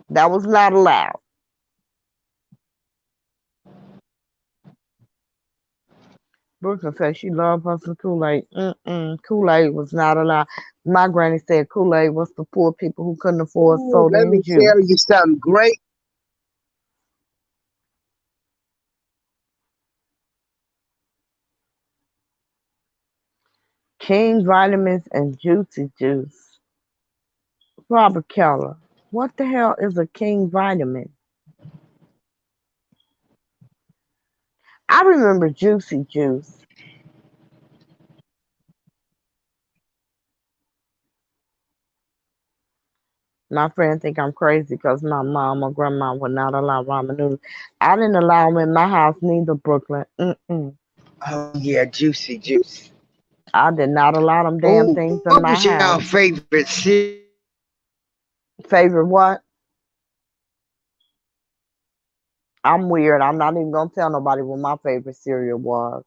that was not allowed. Brooklyn said she loved her some Kool-Aid. Kool-Aid was not allowed. My granny said Kool-Aid was for poor people who couldn't afford Ooh, soda let and me tell juice. you something great. King vitamins and juicy juice. Robert Keller. What the hell is a king vitamin? I remember juicy juice. My friend think I'm crazy because my mom or grandma would not allow ramen noodles. I didn't allow them in my house neither, Brooklyn. Oh yeah, juicy juice. I did not allow them damn Ooh, things in what my was your house. favorite cereal? Favorite what? I'm weird. I'm not even gonna tell nobody what my favorite cereal was.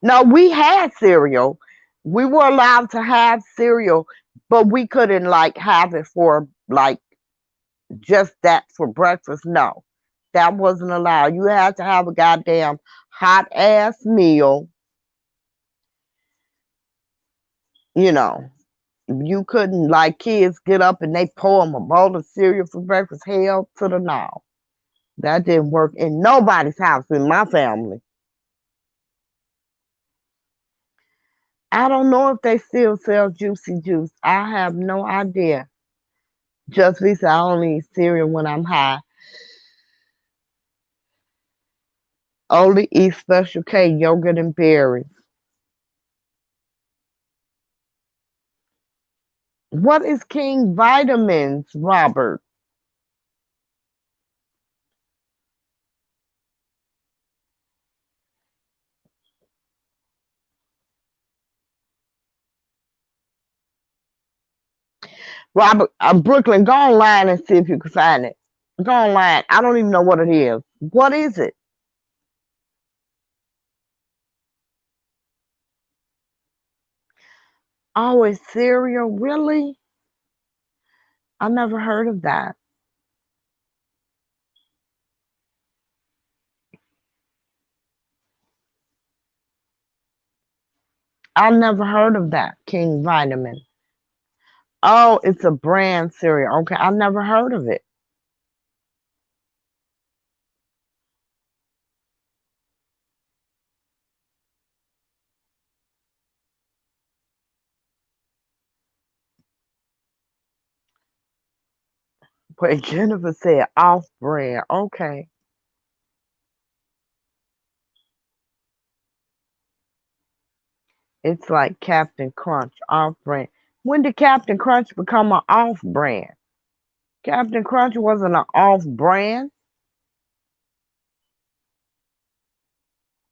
No, we had cereal. We were allowed to have cereal, but we couldn't like have it for like just that for breakfast. No, that wasn't allowed. You had to have a goddamn hot ass meal. You know, you couldn't like kids get up and they pour them a bowl of cereal for breakfast. Hell to the no. That didn't work in nobody's house in my family. I don't know if they still sell Juicy Juice. I have no idea. Just Lisa, I only eat cereal when I'm high. Only eat Special K, yogurt, and berries. What is King Vitamins, Robert? Robert, Brooklyn, go online and see if you can find it. Go online. I don't even know what it is. What is it? Oh, it's cereal? Really? I never heard of that. I never heard of that, King Vitamin. Oh, it's a brand cereal. Okay, I never heard of it. But Jennifer said off brand. Okay. It's like Captain Crunch, off brand. When did Captain Crunch become an off brand? Captain Crunch wasn't an off brand.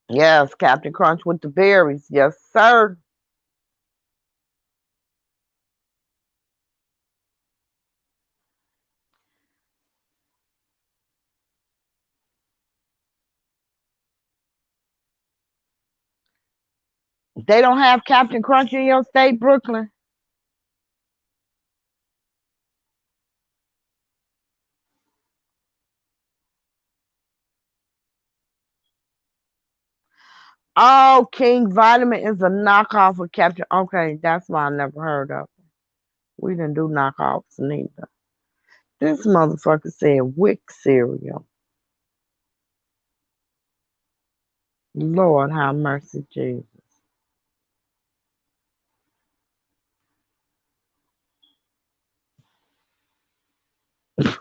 Yes, Captain Crunch with the berries. Yes, sir. They don't have Captain Crunch in your state, Brooklyn? Oh, King Vitamin is a knockoff of Captain. Okay, that's why I never heard of it. We didn't do knockoffs neither. This motherfucker said Wick cereal. Lord have mercy, Jesus.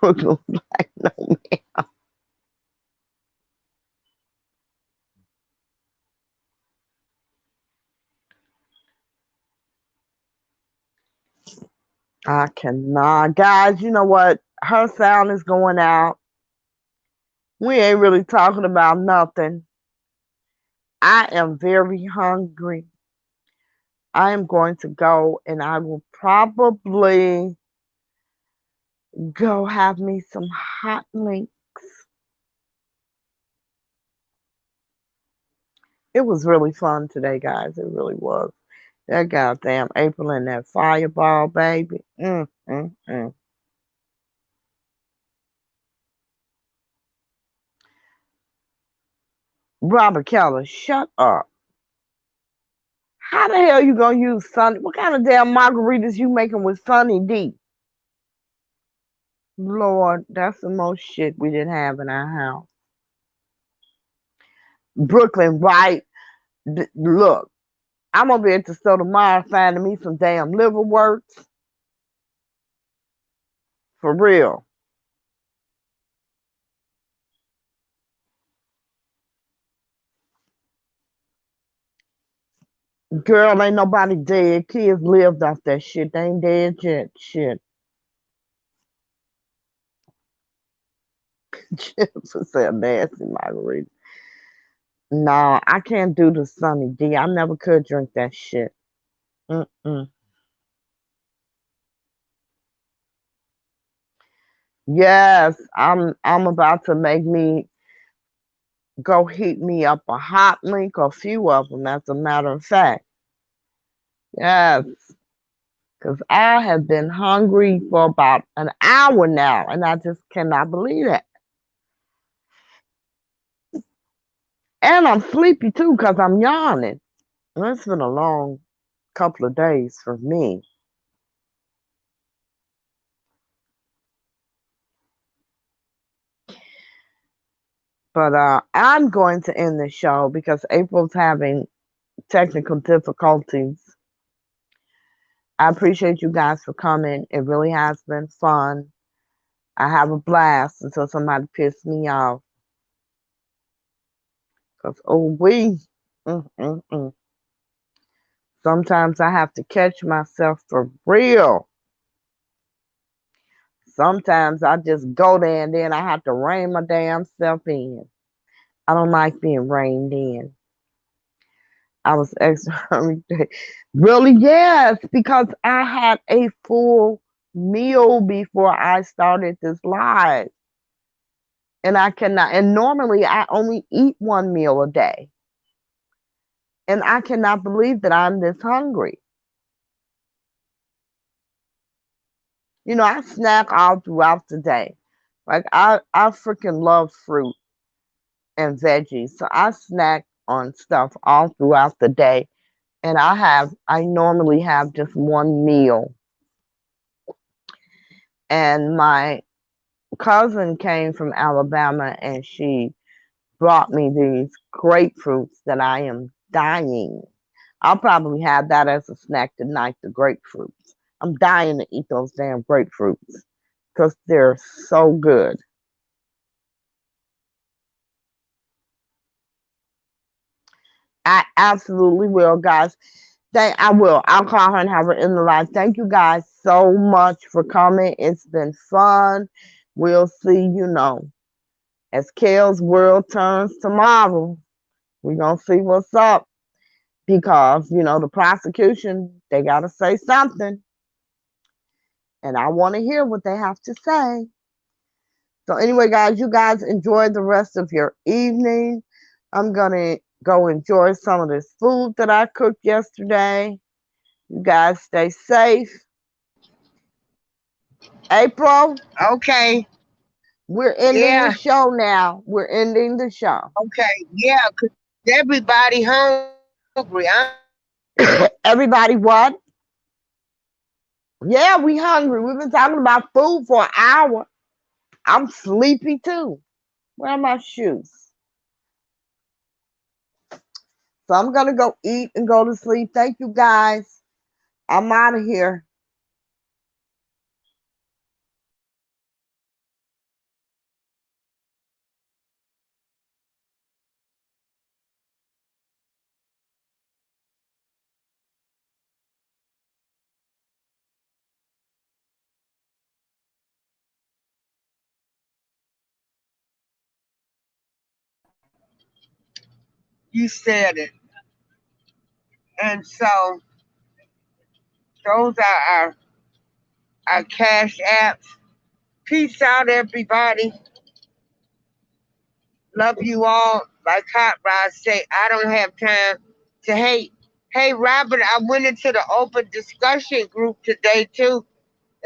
Brooklyn Black, no man. I cannot. Guys, you know what? Her sound is going out. We ain't really talking about nothing. I am very hungry. I am going to go and I will probably go have me some hot links. It was really fun today, guys. It really was. That goddamn April and that fireball, baby. Robert Keller, shut up. How the hell you gonna use Sunny? What kind of damn margaritas you making with Sunny D? Lord, that's the most shit we didn't have in our house. Brooklyn, right? Look, I'm gonna be at the store tomorrow finding me some damn liverwursts. For real. Girl, ain't nobody dead. Kids lived off that shit. They ain't dead yet. Shit. Jennifer said nasty margarita. No, I can't do the Sunny D. I never could drink that shit. Mm-mm. Yes, I'm about to make me go heat me up a hot link, a few of them, as a matter of fact. Yes, because I have been hungry for about an hour now, and I just cannot believe it. And I'm sleepy too because I'm yawning. It's been a long couple of days for me. But I'm going to end the show because April's having technical difficulties. I appreciate you guys for coming. It really has been fun. I have a blast until somebody pisses me off. Because, sometimes I have to catch myself for real. Sometimes I just go there and then I have to rein my damn self in. I don't like being reined in. I was really, yes, because I had a full meal before I started this live. And I cannot, and normally I only eat one meal a day. And I cannot believe that I'm this hungry. You know, I snack all throughout the day. Like I freaking love fruit and veggies. So I snack on stuff all throughout the day. And I normally have just one meal. And my cousin came from Alabama and she brought me these grapefruits that I am dying. I'll probably have that as a snack tonight, the grapefruits. I'm dying to eat those damn grapefruits because they're so good. I absolutely will, guys. I will. I'll call her and have her in the live. Thank you guys so much for coming. It's been fun. We'll see, as Kell's world turns tomorrow. We're going to see what's up. Because, the prosecution, they got to say something. And I want to hear what they have to say. So anyway, guys, you guys enjoy the rest of your evening. I'm going to go enjoy some of this food that I cooked yesterday. You guys stay safe. April? Okay. We're ending the Yeah. show now. We're ending the show. Okay. Yeah. Because everybody hungry. Everybody what? Yeah, we hungry. We've been talking about food for an hour. I'm sleepy too. Where are my shoes? So I'm going to go eat and go to sleep. Thank you, guys. I'm out of here. You said it. And so those are our cash apps. Peace out, everybody. Love you all. Like Hot Rod say, I don't have time to hate. Hey, Robert, I went into the open discussion group today too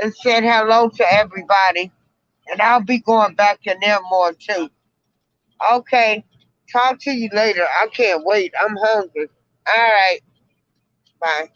and said hello to everybody. And I'll be going back in there more too. Okay. Talk to you later. I can't wait. I'm hungry. All right. Bye.